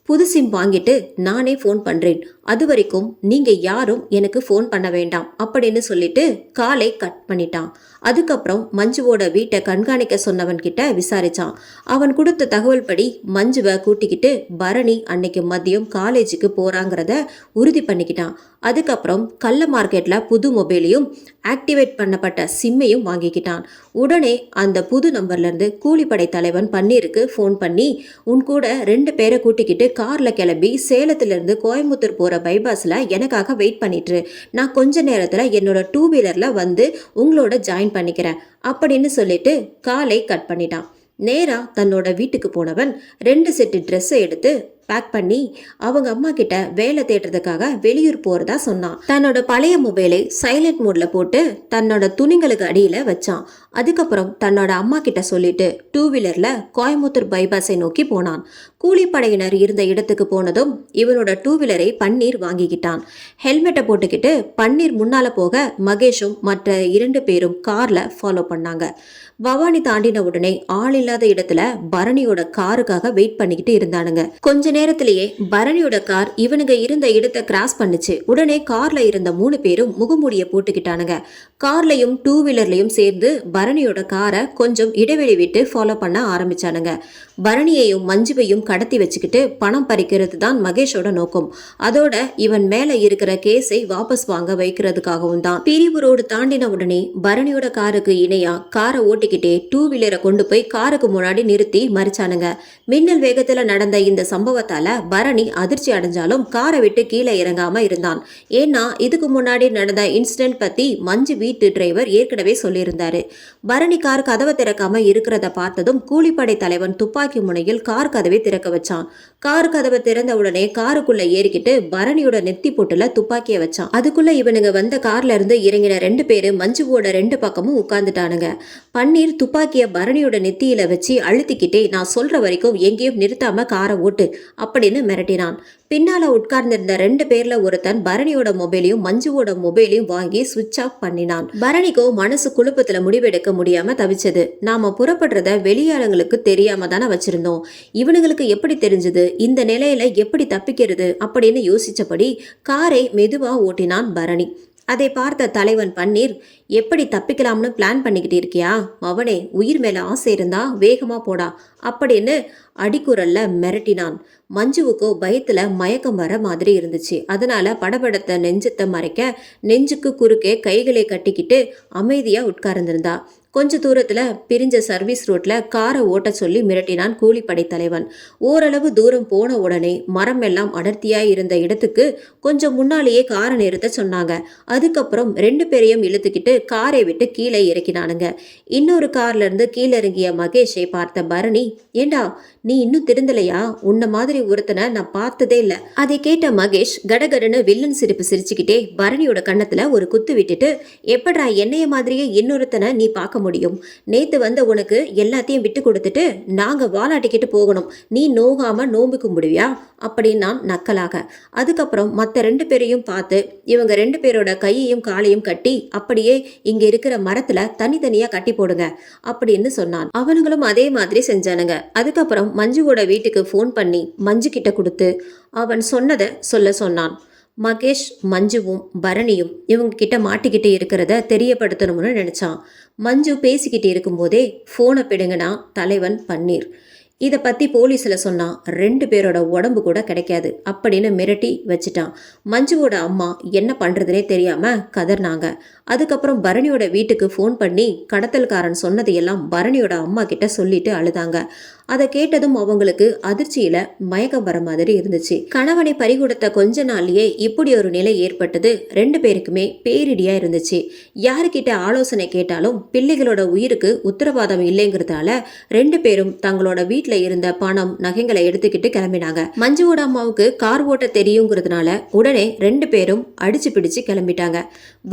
புது சிம் வாங்கிட்டு நானே ஃபோன் பண்ணுறேன். அது வரைக்கும் நீங்கள் யாரும் எனக்கு ஃபோன் பண்ண வேண்டாம் அப்படின்னு சொல்லிட்டு காலை கட் பண்ணிட்டான். அதுக்கப்புறம் மஞ்சுவோட வீட்டை கண்காணிக்க சொன்னவன்கிட்ட விசாரிச்சான். அவன் கொடுத்த தகவல் படி மஞ்சுவை கூட்டிக்கிட்டு பரணி அன்னைக்கு மதியம் காலேஜுக்கு போகிறாங்கிறத உறுதி பண்ணிக்கிட்டான். அதுக்கப்புறம் கள்ள மார்க்கெட்டில் புது மொபைலையும் ஆக்டிவேட் பண்ணப்பட்ட சிம்மையும் வாங்கிக்கிட்டான். உடனே அந்த புது நம்பர்லேருந்து கூலிப்படை தலைவன் பன்னீருக்கு ஃபோன் பண்ணி, உன் கூட 2 பேரை கூட்டிக்கிட்டு காரில் கிளம்பி சேலத்திலிருந்து கோயம்புத்தூர் போகிற பைபாஸில் எனக்காக வெயிட் பண்ணிட்டு, நான் கொஞ்ச நேரத்தில் என்னோட 2 வீலரில் வந்து உங்களோட ஜாயின் பண்ணிக்கிறேன் அப்படின்னு சொல்லிட்டு காலை கட் பண்ணிட்டான். நேரா தன்னோட வீட்டுக்கு போனவன் 2 செட்டு ட்ரெஸ்ஸை எடுத்து பேக் பண்ணி அவங்க அம்மா கிட்ட வேலை தேடுறதுக்காக வெளியூர் போறதா சொன்னான். தன்னோட பழைய மொபைலை சைலண்ட் மோட்ல போட்டு தன்னோட துணிங்களுக்கு அடியில வச்சான். அதுக்கப்புறம் தன்னோட அம்மா கிட்ட சொல்லிட்டு 2 வீலர்ல கோயம்புத்தூர் பைபாஸை நோக்கி போனான். கூலிப்படையினர் இருந்த இடத்துக்கு போனதும் இவனோட 2 வீலரை பன்னீர் வாங்கிக்கிட்டான். ஹெல்மெட்டை போட்டுக்கிட்டு பன்னீர் முன்னால போக மகேஷும் மற்ற 2 பேரும் கார்ல ஃபாலோ பண்ணாங்க. பவானி தாண்டின உடனே ஆள் இல்லாத இடத்துல பரணியோட காருக்காக வெயிட் பண்ணிக்கிட்டு இருந்தானுங்க. கொஞ்ச நேரத்திலேயே பரணியோட கார் இவனுங்க இருந்த இடத்தை கிராஸ் பண்ணுச்சு. உடனே கார்ல இருந்த 3 பேரும் முகமூடிய போட்டுக்கிட்டானுங்க. கார்லயும் 2 வீலர்லயும் சேர்ந்து பரணியோட காரை கொஞ்சம் இடைவெளி விட்டு ஃபாலோ பண்ண ஆரம்பிச்சானுங்க. பரணியையும் மஞ்சுவையும் கடத்தி வச்சுக்கிட்டு பணம் பறிக்கிறது தான் மகேஷோட நோக்கம். அதோட இவன் மேல இருக்கிற கேஸை வாபஸ் வாங்க வைக்கிறதுக்காகவும் தான். பிரிவு ரோடு தாண்டின உடனே பரணியோட காருக்கு இணையா காரை ஓட்டிக்கிட்டே 2 வீலரை கொண்டு போய் காருக்கு முன்னாடி நிறுத்தி மறிச்சானுங்க. மின்னல் வேகத்துல நடந்த இந்த சம்பவத்தால பரணி அதிர்ச்சி அடைஞ்சாலும் காரை விட்டு கீழே இறங்காம இருந்தான். ஏன்னா இதுக்கு முன்னாடி நடந்த இன்சிடென்ட் பத்தி மஞ்சு வீட்டு டிரைவர் ஏற்கனவே சொல்லியிருந்தாரு. பரணி கார் கதவை திறக்காம இருக்கிறத பார்த்ததும் கூலிப்படை தலைவன் துப்பாக்கி முனையில் கார் கதவை திறக்க வச்சான். கார் கதவை திறந்த உடனே காருக்குள்ள ஏறிக்கிட்டு பரணியோட நெத்தி போட்டுல துப்பாக்கிய வச்சான். அதுக்குள்ள இவனுங்க வந்த கார்ல இருந்து இறங்கின 2 பேரு மஞ்சுவோட 2 பக்கமும் உட்கார்ந்துட்டானுங்க. பன்னீர் துப்பாக்கிய பரணியோட நெத்தியில வச்சு அழுத்திக்கிட்டே, நான் சொல்ற வரைக்கும் எங்கேயும் நிறுத்தாம காரை ஓட்டு அப்படின்னு மிரட்டினான். பின்னால உட்கார்ந்திருந்த 2 பேர்ல ஒருத்தன் பரணியோட மொபைலையும் மஞ்சுவோட மொபைலையும் வாங்கி சுவிட்ச் ஆஃப் பண்ணினான். பரணிக்கோ மனசு குழப்பத்துல முடிவெடுக்க முடியாம தவிச்சது. நாம புறப்படுறத வெளியாளங்களுக்கு தெரியாம தானே வச்சிருந்தோம், இவனுங்களுக்கு எப்படி தெரிஞ்சது, இந்த நிலையில எப்படி தப்பிக்கிறது அப்படின்னு யோசிச்சபடி காரை மெதுவா ஓட்டினான் பரணி. அதை பார்த்த தலைவன் பன்னீர், எப்படி தப்பிக்கலாம்னு பிளான் பண்ணிக்கிட்டு இருக்கியா? அவனே, உயிர் மேல ஆசை இருந்தா வேகமா போடா அப்படின்னு அடிக்குரல்ல மிரட்டினான். மஞ்சுவுக்கோ பயத்துல மயக்கம் வர மாதிரி இருந்துச்சு. அதனால படபடத்த நெஞ்சத்தை மறைக்க நெஞ்சுக்கு குறுக்கே கைகளை கட்டிக்கிட்டு அமைதியா உட்கார்ந்திருந்தா. கொஞ்ச தூரத்துல பிரிஞ்ச சர்வீஸ் ரோட்ல காரை ஓட்ட சொல்லி மிரட்டினான் கூலிப்படை தலைவன். ஓரளவு தூரம் போன உடனே மரம் எல்லாம் அடர்த்தியாய் இருந்த இடத்துக்கு கொஞ்சம் முன்னாலேயே காரை நிறுத்த சொன்னாங்க. அதுக்கப்புறம் 2 பேரையும் இழுத்துக்கிட்டு காரை விட்டு கீழே இறக்கினானுங்க. இன்னொரு கார்ல இருந்து கீழே இறங்கிய மகேஷை பார்த்த பரணி, ஏண்டா நீ இன்னும் திருந்தலையா? உன்ன மாதிரி ஒருத்தனை நான் பார்த்ததே இல்லை. அதை கேட்ட மகேஷ் கடகடன்னு வில்லன் சிரிப்பு சிரிச்சுக்கிட்டே பரணியோட கன்னத்துல ஒரு குத்து விட்டுட்டு, எப்படா என்னைய மாதிரியே இன்னொருத்தனை நீ பார்க்க முடியும்? நேத்து வந்த உனக்கு எல்லாத்தையும் விட்டு கொடுத்துட்டு நாங்க வாலாட்டிக்கிட்டு போகணும், நீ நோகாம நோம்புக்கு முடியா அப்படின்னு நான் நக்கலாக. அதுக்கப்புறம் மற்ற 2 பேரையும் பார்த்து, இவங்க 2 பேரோட கையையும் காலையும் கட்டி அப்படியே இங்க இருக்கிற மரத்துல தனித்தனியா கட்டி போடுங்க அப்படின்னு சொன்னான். அவனுங்களும் அதே மாதிரி செஞ்சானுங்க. அதுக்கப்புறம் மஞ்சுவோட வீட்டுக்கு ஃபோன் பண்ணி மஞ்சு கிட்ட கொடுத்து அவன் சொன்னதை சொல்ல சொன்னான். மகேஷ் மஞ்சுவும் பரணியும் இவங்க கிட்ட மாட்டிக்கிட்டு இருக்கிறத தெரியப்படுத்தணும்னு நினைச்சான். மஞ்சு பேசிக்கிட்டு இருக்கும்போதே ஃபோனை பிடுங்கினா தலைவன் பன்னீர். இதை பற்றி போலீஸில் சொன்னால் 2 பேரோட உடம்பு கூட கிடைக்காது அப்படின்னு மிரட்டி வச்சுட்டான். மஞ்சுவோட அம்மா என்ன பண்ணுறதுனே தெரியாமல் கதர்னாங்க. அதுக்கப்புறம் பரணியோட வீட்டுக்கு ஃபோன் பண்ணி கடத்தல்காரன் சொன்னதையெல்லாம் பரணியோட அம்மா கிட்ட சொல்லிட்டு அழுதாங்க. அதை கேட்டதும் அவங்களுக்கு அதிர்ச்சியில மயக்கம் வர மாதிரி இருந்துச்சு. கணவனை பறிகொடுத்த கொஞ்ச நாள்லயே இப்படி ஒரு நிலை ஏற்பட்டது 2 பேருக்குமே பேரிடியா இருந்துச்சு. யாருக்கிட்ட ஆலோசனை கேட்டாலும் பிள்ளைகளோட உயிருக்கு உத்தரவாதம் இல்லைங்கிறதால 2 பேரும் தங்களோட வீட்டுல இருந்த பணம் நகைகளை எடுத்துக்கிட்டு கிளம்பினாங்க. மஞ்சுவோட அம்மாவுக்கு கார் ஓட்ட தெரியுங்கிறதுனால உடனே 2 பேரும் அடிச்சு பிடிச்சு கிளம்பிட்டாங்க.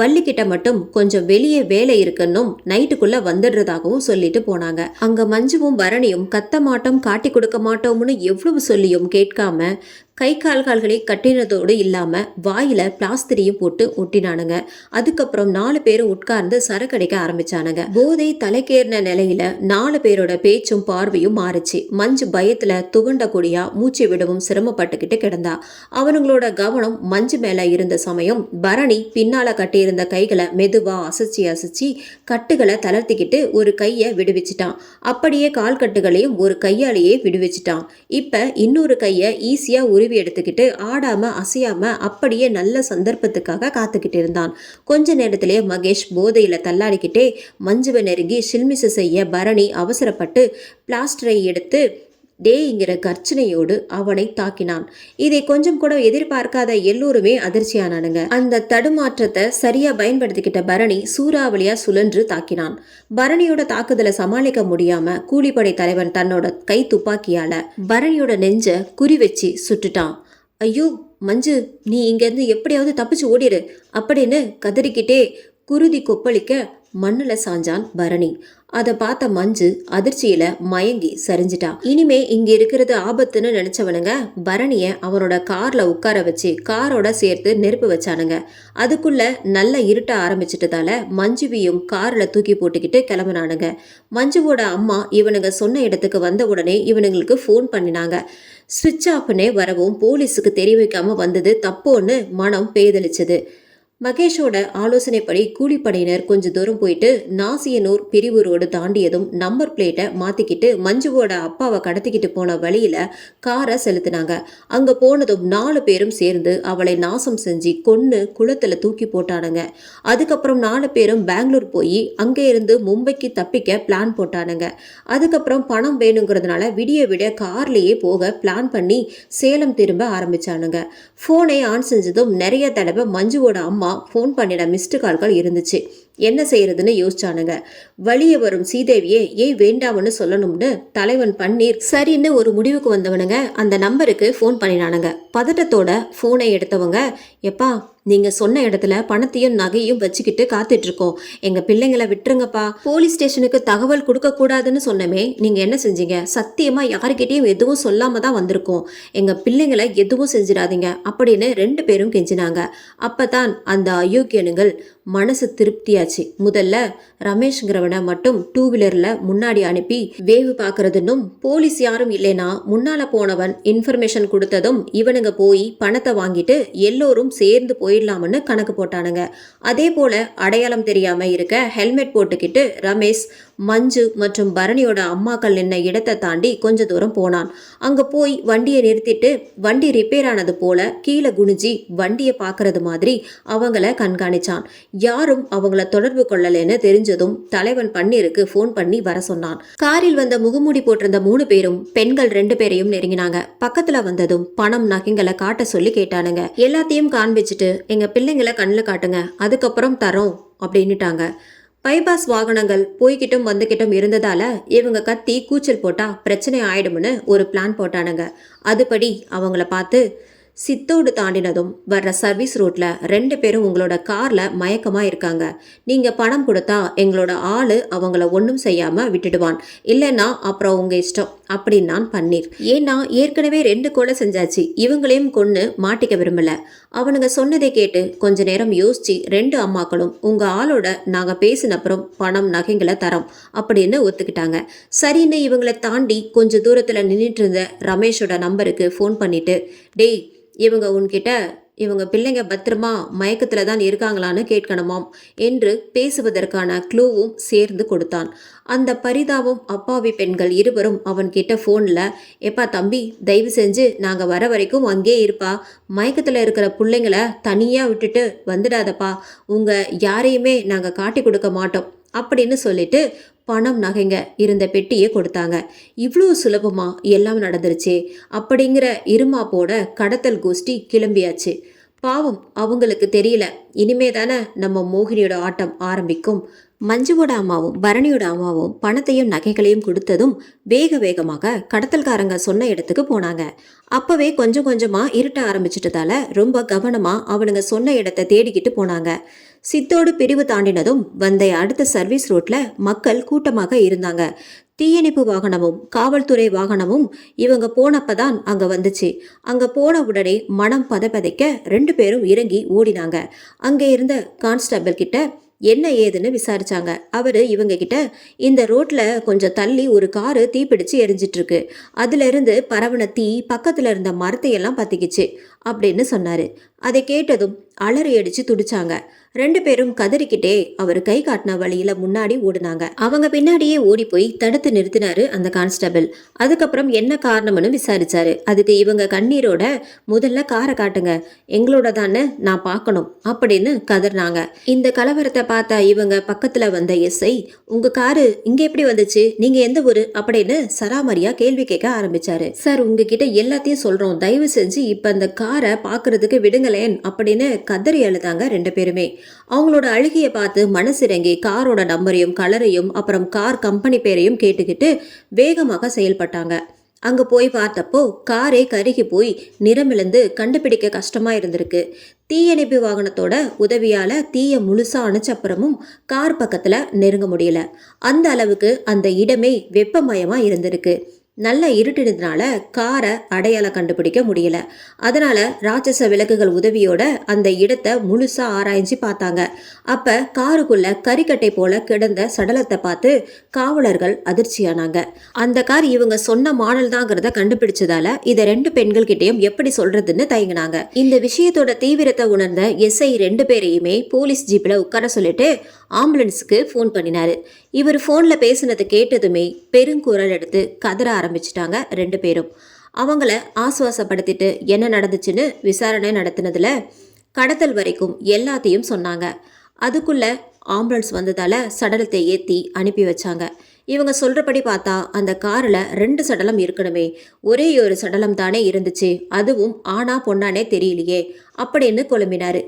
வள்ளிக்கிட்ட மட்டும் கொஞ்சம் வெளியே வேலை இருக்குன்னும் நைட்டுக்குள்ள வந்துடுறதாகவும் சொல்லிட்டு போனாங்க. அங்க மஞ்சுவும் பரணியும் கத்த மாட்டோம் காட்டி கொடுக்க மாட்டோம்னு எவ்வளவு சொல்லியும் கேட்காம கை கால்களை கட்டினதோடு இல்லாம வாயில பிளாஸ்திரியும் போட்டு ஒட்டினானுங்க. அதுக்கப்புறம் 4 பேரும் உட்கார்ந்து சரக்கடிக்க ஆரம்பிச்சானுங்க. போதை தலைக்கேறின நிலையில 4 பேரோட பேச்சும் பார்வையும் மாறுச்சு. மஞ்சு பயத்துல துவண்ட கொடியா மூச்சு விடவும் சிரமப்பட்டுக்கிட்டு கிடந்தா. அவனுங்களோட கவனம் மஞ்சு மேல இருந்த சமயம் பரணி பின்னால கட்டியிருந்த கைகளை மெதுவா அசைச்சி கட்டுகளை தளர்த்திக்கிட்டு ஒரு கைய விடுவிச்சிட்டான். அப்படியே கால் கட்டுகளையும் ஒரு கையாலேயே விடுவிச்சிட்டான். இப்ப இன்னொரு கைய ஈஸியா உருவி எடுத்துக்கிட்டு ஆடாம அசையாம அப்படியே நல்ல சந்தர்ப்பத்துக்காக காத்துக்கிட்டு இருந்தான். கொஞ்ச நேரத்திலேயே மகேஷ் போதையில தள்ளாடிக்கிட்டே மஞ்சுவை நெருங்கி சில்மிசு செய்ய பரணி அவசரப்பட்டு பிளாஸ்டரை எடுத்து டேங்கிற கர்ச்சனையோடு அவனை தாக்கினான். இதை கொஞ்சம் கூட எதிர்பார்க்காத எல்லோருமே அதிர்ச்சியானானுங்க. அந்த தடுமாற்றத்தை சரியா பயன்படுத்திக்கிட்ட பரணி சூறாவளியா சுழன்று தாக்கினான். பரணியோட தாக்குதலை சமாளிக்க முடியாம கூலிப்படை தலைவன் தன்னோட கை துப்பாக்கியால பரணியோட நெஞ்ச குறி வச்சு சுட்டுட்டான். ஐயோ மஞ்சு, நீ இங்கேருந்து எப்படியாவது தப்பிச்சு ஓடிடு அப்படின்னு கதறிக்கிட்டே குருதி கொப்பளிக்க மண்ணுல சாஞ்சான் பரணி. அதை பார்த்த மஞ்சு அதிர்ச்சியில மயங்கி சரிஞ்சிட்டா. இனிமே இங்க இருக்கிறது ஆபத்துன்னு நினைச்சவனுங்க பரணிய அவனோட கார்ல உட்கார வச்சு காரோட சேர்த்து நெருப்பு வச்சானுங்க. அதுக்குள்ள நல்ல இருட்ட ஆரம்பிச்சிட்டதால மஞ்சுவியும் கார்ல தூக்கி போட்டுக்கிட்டு கிளம்புனானுங்க. மஞ்சுவோட அம்மா இவனுங்க சொன்ன இடத்துக்கு வந்த உடனே இவனுங்களுக்கு ஃபோன் பண்ணினாங்க. ஸ்விட்ச் ஆஃப்னே வரவும் போலீஸுக்கு தெரிவிக்காம வந்தது தப்போன்னு மனம் பேதலிச்சது. மகேஷோட ஆலோசனைப்படி கூலிப்படையினர் கொஞ்ச தூரம் போயிட்டு நாசியனூர் பிரிவு ரோடு தாண்டியதும் நம்பர் பிளேட்டை மாத்திக்கிட்டு மஞ்சுவோட அப்பாவை கடத்திக்கிட்டு போன வழியில காரை செலுத்தினாங்க. அங்க போனதும் 4 பேரும் சேர்ந்து அவளை நாசம் செஞ்சு கொன்னு குளத்துல தூக்கி போட்டானுங்க. அதுக்கப்புறம் 4 பேரும் பெங்களூர் போய் அங்கே இருந்து மும்பைக்கு தப்பிக்க பிளான் போட்டானுங்க. அதுக்கப்புறம் பணம் வேணுங்கிறதுனால விடிய விட கார்லயே போக பிளான் பண்ணி சேலம் திரும்ப ஆரம்பிச்சானுங்க. போனை ஆன் செஞ்சதும் நிறைய தடவை மஞ்சுவோட அம்மா ஃபோன் பண்ணிட மிஸ்டு கால்கள் இருந்துச்சு. என்ன செய்யறதுன்னு யோசிச்சானுங்க. வழியே வரும் சீதேவியே ஏன் வேண்டாம்னு சொல்லணும்னு தலைவன் பன்னீர் சரின்னு ஒரு முடிவுக்கு வந்தவனுங்க அந்த நம்பருக்கு ஃபோன் பண்ணினானுங்க. பதட்டத்தோட ஃபோனை எடுத்தவங்க, எப்பா நீங்க சொன்ன இடத்துல பணத்தையும் நகையும் வச்சுக்கிட்டு காத்துட்டு இருக்கோம், எங்க பிள்ளைங்களை விட்டுருங்கப்பா. போலீஸ் ஸ்டேஷனுக்கு தகவல் கொடுக்க கூடாதுன்னு சொன்னமே, நீங்க என்ன செஞ்சீங்க? சத்தியமா யாருக்கிட்டையும் எதுவும் சொல்லாம தான் வந்திருக்கோம், எங்க பிள்ளைங்களை எதுவும் செஞ்சிடாதீங்க அப்படின்னு 2 பேரும் கெஞ்சினாங்க. அப்பதான் அந்த அயோக்கியனுங்கள் மனசு திருப்தியாச்சு. முதல்ல ரமேஷ்ங்கிறவனை மட்டும் 2 வீலர்ல முன்னாடி அனுப்பி வேவு பார்க்கறதுன்னும், போலீஸ் யாரும் இல்லைனா முன்னால போனவன் இன்ஃபர்மேஷன் கொடுத்ததும் இவனுங்க போய் பணத்தை வாங்கிட்டு எல்லோரும் சேர்ந்து போயிடலாம்னு கணக்கு போட்டானுங்க. அதே போல அடையாளம் தெரியாம இருக்க ஹெல்மெட் போட்டுக்கிட்டு ரமேஷ் மஞ்சு மற்றும் பரணியோட அம்மாக்கள் நின்ன இடத்தை தாண்டி கொஞ்ச தூரம் போனான். அங்க போய் வண்டியை நிறுத்திட்டு வண்டி ரிப்பேர் ஆனது போல கீழே குனிஞ்சி வண்டியை பார்க்கறது மாதிரி அவங்கள கண்காணிச்சான். யாரும் அவங்கள தொடர்பு கொள்ளலன்னு தெரிஞ்சதும் தலைவன் பன்னீருக்கு ஃபோன் பண்ணி வர சொன்னான். காரில் வந்த முகமூடி போட்டிருந்த 3 பேரும் பெண்கள் 2 பேரையும் நெருங்கினாங்க. பக்கத்துல வந்ததும் பணம் நகைங்களை காட்ட சொல்லி கேட்டானுங்க. எல்லாத்தையும் காண்பிச்சுட்டு எங்க பிள்ளைங்களை கண்ணில் காட்டுங்க, அதுக்கப்புறம் தரோம் அப்படின்னுட்டாங்க. பைபாஸ் வாகனங்கள் போய்கிட்டும் வந்துகிட்டும் இருந்ததால இவங்க கத்தி கூச்சல் போட்டா பிரச்சனை ஆயிடும்னு ஒரு பிளான் போட்டானுங்க. அதுபடி அவங்கள பார்த்து, சித்தோடு தாண்டினதும் வர்ற சர்வீஸ் ரோட்ல 2 பேரும் உங்களோட கார்ல மயக்கமா இருக்காங்க, நீங்க பணம் கொடுத்தா எங்களோட ஆளு அவங்கள ஒன்றும் செய்யாம விட்டுடுவான், இல்லைன்னா அப்புறம் உங்க இஷ்டம் அப்படின்னான் பன்னீர். ஏன்னா ஏற்கனவே 2 கொலை செஞ்சாச்சு, இவங்களையும் கொன்னு மாட்டிக்க விரும்பல. அவனுங்க சொன்னதை கேட்டு கொஞ்ச நேரம் யோசிச்சு 2 அம்மாக்களும் உங்க ஆளோட நாங்க பேசினப்புறம் பணம் நகைங்களை தரோம் அப்படின்னு ஒத்துக்கிட்டாங்க. சரின்னு இவங்களை தாண்டி கொஞ்ச தூரத்துல நின்றுட்டு இருந்த ரமேஷோட நம்பருக்கு ஃபோன் பண்ணிட்டு, டேய் இவங்க உன்கிட்ட இவங்க பிள்ளைங்க பத்திரமா மயக்கத்துல தான் இருக்காங்களான்னு கேட்கணுமாம் என்று பேசுவதற்கான க்ளூவும் சேர்ந்து கொடுத்தான். அந்த பரிதாபம் அப்பாவி பெண்கள் இருவரும் அவன்கிட்ட ஃபோனில், எப்பா தம்பி தயவு செஞ்சு நாங்கள் வர வரைக்கும் அங்கே இருப்பா, மயக்கத்தில் இருக்கிற பிள்ளைங்களை தனியாக விட்டுட்டு வந்துடாதப்பா, உங்கள் யாரையுமே நாங்கள் காட்டி கொடுக்க மாட்டோம் அப்படின்னு சொல்லிட்டு பணம் நகைங்க இருந்த பெட்டியை கொடுத்தாங்க. இவ்வளோ சுலபமா எல்லாம் நடந்துருச்சே அப்படிங்கிற இருமாப்போட கடத்தல் கோஷ்டி கிளம்பியாச்சு. பாவம் அவங்களுக்கு தெரியல, இனிமே தானே நம்ம மோகினியோட ஆட்டம் ஆரம்பிக்கும். மஞ்சுவோட அம்மாவும் பரணியோட அம்மாவும் பணத்தையும் நகைகளையும் கொடுத்ததும் வேக வேகமாக கடத்தல்காரங்க சொன்ன இடத்துக்கு போனாங்க. அப்பவே கொஞ்சம் கொஞ்சமா இருட்ட ஆரம்பிச்சிட்டதால ரொம்ப கவனமா அவனுங்க சொன்ன இடத்தை தேடிக்கிட்டு போனாங்க. சித்தோடு பிரிவு தாண்டினதும் வந்த அடுத்த சர்வீஸ் ரோட்ல மக்கள் கூட்டமாக இருந்தாங்க. தீயணைப்பு வாகனமும் காவல்துறை வாகனமும் இவங்க போனப்பதான் அங்க வந்துச்சு. அங்க போன உடனே மனம் பதைக்க 2 பேரும் இறங்கி ஓடினாங்க. அங்கே இருந்த கான்ஸ்டபிள் கிட்ட என்ன ஏதுன்னு விசாரிச்சாங்க. அவரு இவங்க கிட்ட, இந்த ரோட்ல கொஞ்சம் தள்ளி ஒரு காரு தீப்பிடிச்சு எரிஞ்சிட்டு இருக்கு, அதுல இருந்து பரவன தீ பக்கத்துல இருந்த மரத்தையெல்லாம் பத்திக்கிச்சு அப்படின்னு சொன்னாரு. அதை கேட்டதும் அலறி அடிச்சு துடிச்சாங்க. 2 பேரும் கதறிக்கிட்டே அவர் கை காட்டின வழியில முன்னாடி ஓடுனாங்க. அவங்க பின்னாடியே ஓடி போய் தடுத்து நிறுத்தினாரு அந்த கான்ஸ்டபிள். அதுக்கப்புறம் என்ன காரணம்னு விசாரிச்சாரு. அதுக்கு இவங்க கண்ணீரோட, முதல்ல காரை காட்டுங்க, எங்களோட தானே, நான் பார்க்கணும் அப்படின்னு கதறினாங்க. இந்த கலவரத்தை பார்த்த இவங்க பக்கத்துல வந்த எஸ்ஐ, உங்க காரு இங்க எப்படி வந்துச்சு, நீங்க எந்த ஊரு அப்படின்னு சராமரியா கேள்வி கேட்க ஆரம்பிச்சாரு. சார் உங்ககிட்ட எல்லாத்தையும் சொல்றோம், தயவு செஞ்சு இப்ப அந்த காரை பாக்குறதுக்கு விடுங்களேன் அப்படின்னு கதறி அழுதாங்க 2 பேருமே. அவங்களோட அழுகையை பார்த்து மனசிறங்கி காரோட நம்பரையும் கலரையும் அப்புறம் கார் கம்பெனி பேரையும் கேட்டுக்கிட்டு வேகமாக செயல்பட்டாங்க. அங்க போய் பார்த்தப்போ காரே கருகி போய் நிறமிழந்து கண்டுபிடிக்க கஷ்டமா இருந்திருக்கு. தீயணைப்பு வாகனத்தோட உதவியால தீய முழுசா அணைச்சப்புறமும் கார் பக்கத்துல நெருங்க முடியல. அந்த அளவுக்கு அந்த இடமே வெப்பமயமா இருந்திருக்கு. நல்ல இருட்டினதுனால காரை அடையாளம் கண்டுபிடிக்க முடியல. அதனால ராட்சச விளக்குகள் உதவியோட அந்த இடத்தை முழுசா ஆராய்ச்சி பார்த்தாங்க. அப்ப காருக்குள்ள கறிக்கட்டை போல கிடந்த சடலத்தை பார்த்து காவலர்கள் அதிர்ச்சியானாங்க. அந்த கார் இவங்க சொன்ன மாடல் தாங்கிறத கண்டுபிடிச்சதால இதை 2 பெண்கள் கிட்டையும் எப்படி சொல்றதுன்னு தயங்கினாங்க. இந்த விஷயத்தோட தீவிரத்தை உணர்ந்த எஸ்ஐ 2 பேரையுமே போலீஸ் ஜீப்ல உட்கார சொல்லிட்டு ஆம்புலன்ஸுக்கு ஃபோன் பண்ணினாரு. இவர் ஃபோன்ல பேசினதை கேட்டதுமே பெருங்குரல் எடுத்து கதற ஆரம்பிச்சிட்டாங்க 2 பேரும். அவங்கள ஆசுவாசப்படுத்திட்டு என்ன நடந்துச்சுன்னு விசாரணை நடத்தினதுல கடத்தல் வரைக்கும் எல்லாத்தையும் சொன்னாங்க. அதுக்குள்ள ஆம்புலன்ஸ் வந்ததால சடலத்தை ஏற்றி அனுப்பி வச்சாங்க. இவங்க சொல்றபடி பார்த்தா அந்த காரில் 2 சடலம் இருக்கணுமே, ஒரே ஒரு சடலம் தானே இருந்துச்சு, அதுவும் ஆனா பொண்ணானே தெரியலையே அப்படின்னு குழம்பினாரு.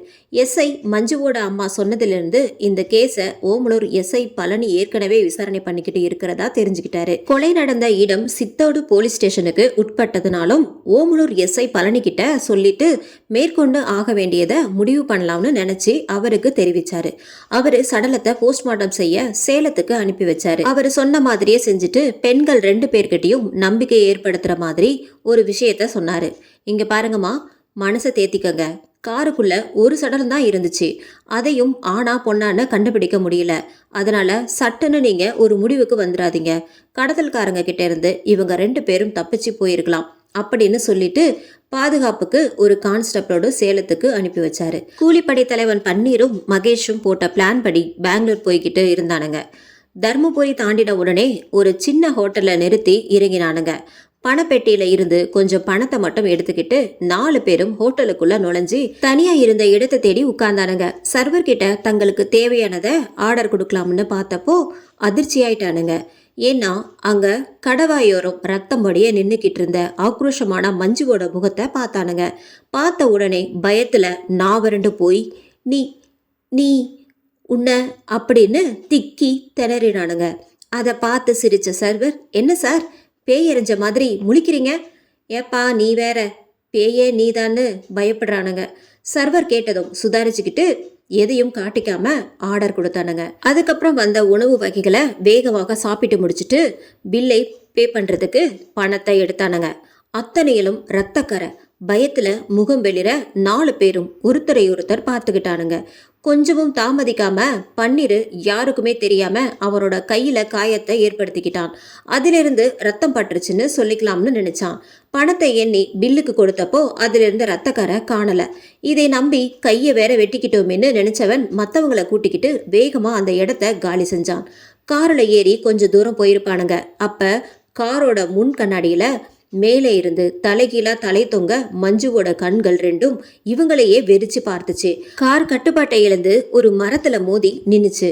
எஸ்ஐ மஞ்சுவோட அம்மா சொன்னதிலிருந்து இந்த கேஸை ஓமலூர் எஸ்ஐ பழனி ஏற்கனவே விசாரணை பண்ணிக்கிட்டு இருக்கிறதா தெரிஞ்சுக்கிட்டாரு. கொலை நடந்த இடம் சித்தோடு போலீஸ் ஸ்டேஷனுக்கு உட்பட்டதுனாலும் ஓமலூர் எஸ்ஐ பழனி கிட்ட சொல்லிட்டு மேற்கொண்டு ஆக வேண்டியதை முடிவு பண்ணலாம்னு நினைச்சு அவருக்கு தெரிவிச்சாரு. அவரு சடலத்தை போஸ்ட்மார்ட்டம் செய்ய சேலத்துக்கு அனுப்பி வச்சாரு. அவரு சொன்ன மாதிரியே செஞ்சுட்டு பெண்கள் 2 பேர்கிட்டையும் நம்பிக்கை ஏற்படுத்துற மாதிரி ஒரு விஷயத்த சொன்னாரு. இங்க பாருங்கம்மா, மனசை தேத்திக்கங்க. காருக்குள்ள ஒரு சடலம் தான் இருந்துச்சு, அதையும் ஆனா பொண்ணான்னு கண்டுபிடிக்க முடியல. அதனால சட்டுன்னு நீங்க ஒரு முடிவுக்கு வந்துடாதீங்க. கடத்தல்காரங்க கிட்ட இருந்து இவங்க 2 பேரும் தப்பிச்சு போயிருக்கலாம் அப்படின்னு சொல்லிட்டு பாதுகாப்புக்கு ஒரு கான்ஸ்டபிளோடு சேலத்துக்கு அனுப்பி வச்சாரு. கூலிப்படை தலைவன் பன்னீரும் மகேஷும் போட்ட பிளான் படி பெங்களூர் போய்கிட்டு இருந்தானுங்க. தர்மபுரி தாண்டின உடனே ஒரு சின்ன ஹோட்டல்ல நிறுத்தி இறங்கினானுங்க. பணப்பெட்டியில இருந்து கொஞ்சம் பணத்தை மட்டும் எடுத்துக்கிட்டு 4 பேரும் ஹோட்டலுக்குள்ள நுழைஞ்சி தனியா இருந்த இடத்தை தேடி உட்கார்ந்தானுங்க. சர்வர் கிட்ட தங்களுக்கு தேவையானதை ஆர்டர் கொடுக்கலாம்னு பார்த்தப்போ அதிர்ச்சி ஆயிட்டானுங்க. ஏன்னா அங்க கடவாயோரம் ரத்தம் படிய நின்னுக்கிட்டு இருந்த ஆக்ரோஷமான மஞ்சுவோட முகத்தை பார்த்தானுங்க. பார்த்த உடனே பயத்துல நாவரண்டு போய் நீ நீ உன்ன அப்படின்னு திக்கி திணறினானுங்க. அதை பார்த்து சிரிச்ச சர்வர், என்ன சார் பேய் எறிஞ்ச மாதிரி முழிக்கிறீங்க? ஏப்பா நீ வேற, பேயே நீதான்னு பயப்படுறானுங்க. சர்வர் கேட்டதும் சுதாரிச்சுக்கிட்டு எதையும் காட்டிக்காம ஆர்டர் கொடுத்தானுங்க. அதுக்கப்புறம் வந்த உணவு வகைகளை வேகமாக சாப்பிட்டு முடிச்சுட்டு பில்லை பே பண்றதுக்கு பணத்தை எடுத்தானுங்க. அத்தனையிலும் ரத்தக்கரை. பயத்துல முகம் வெளிர 4 பேரும் ஒருத்தரை ஒருத்தர் பார்த்துக்கிட்டானுங்க. கொஞ்சமும் தாமதிக்காம பன்னீர் யாருக்குமே தெரியாம அவரோட கையில காயத்தை ஏற்படுத்திக்கிட்டான். அதிலிருந்து ரத்தம் பட்டுருச்சுன்னு சொல்லிக்கலாம்னு நினைச்சான். பணத்தை எண்ணி பில்லுக்கு கொடுத்தப்போ அதிலிருந்து ரத்தக்கரை காணல. இதை நம்பி கையை வேற வெட்டிக்கிட்டோமேன்னு நினைச்சவன் மற்றவங்களை கூட்டிக்கிட்டு வேகமா அந்த இடத்த காலி செஞ்சான். காரில் ஏறி கொஞ்சம் தூரம் போயிருப்பானுங்க. அப்ப காரோட முன் கண்ணாடியில மேலே இருந்து தலைகீழா தலை தொங்க மஞ்சுவோட கண்கள் 2ம் இவங்களையே வெறிச்சு பார்த்துச்சு. கார் கட்டுப்பாட்டை இழந்து ஒரு மரத்துல மோதி நின்னுச்சு.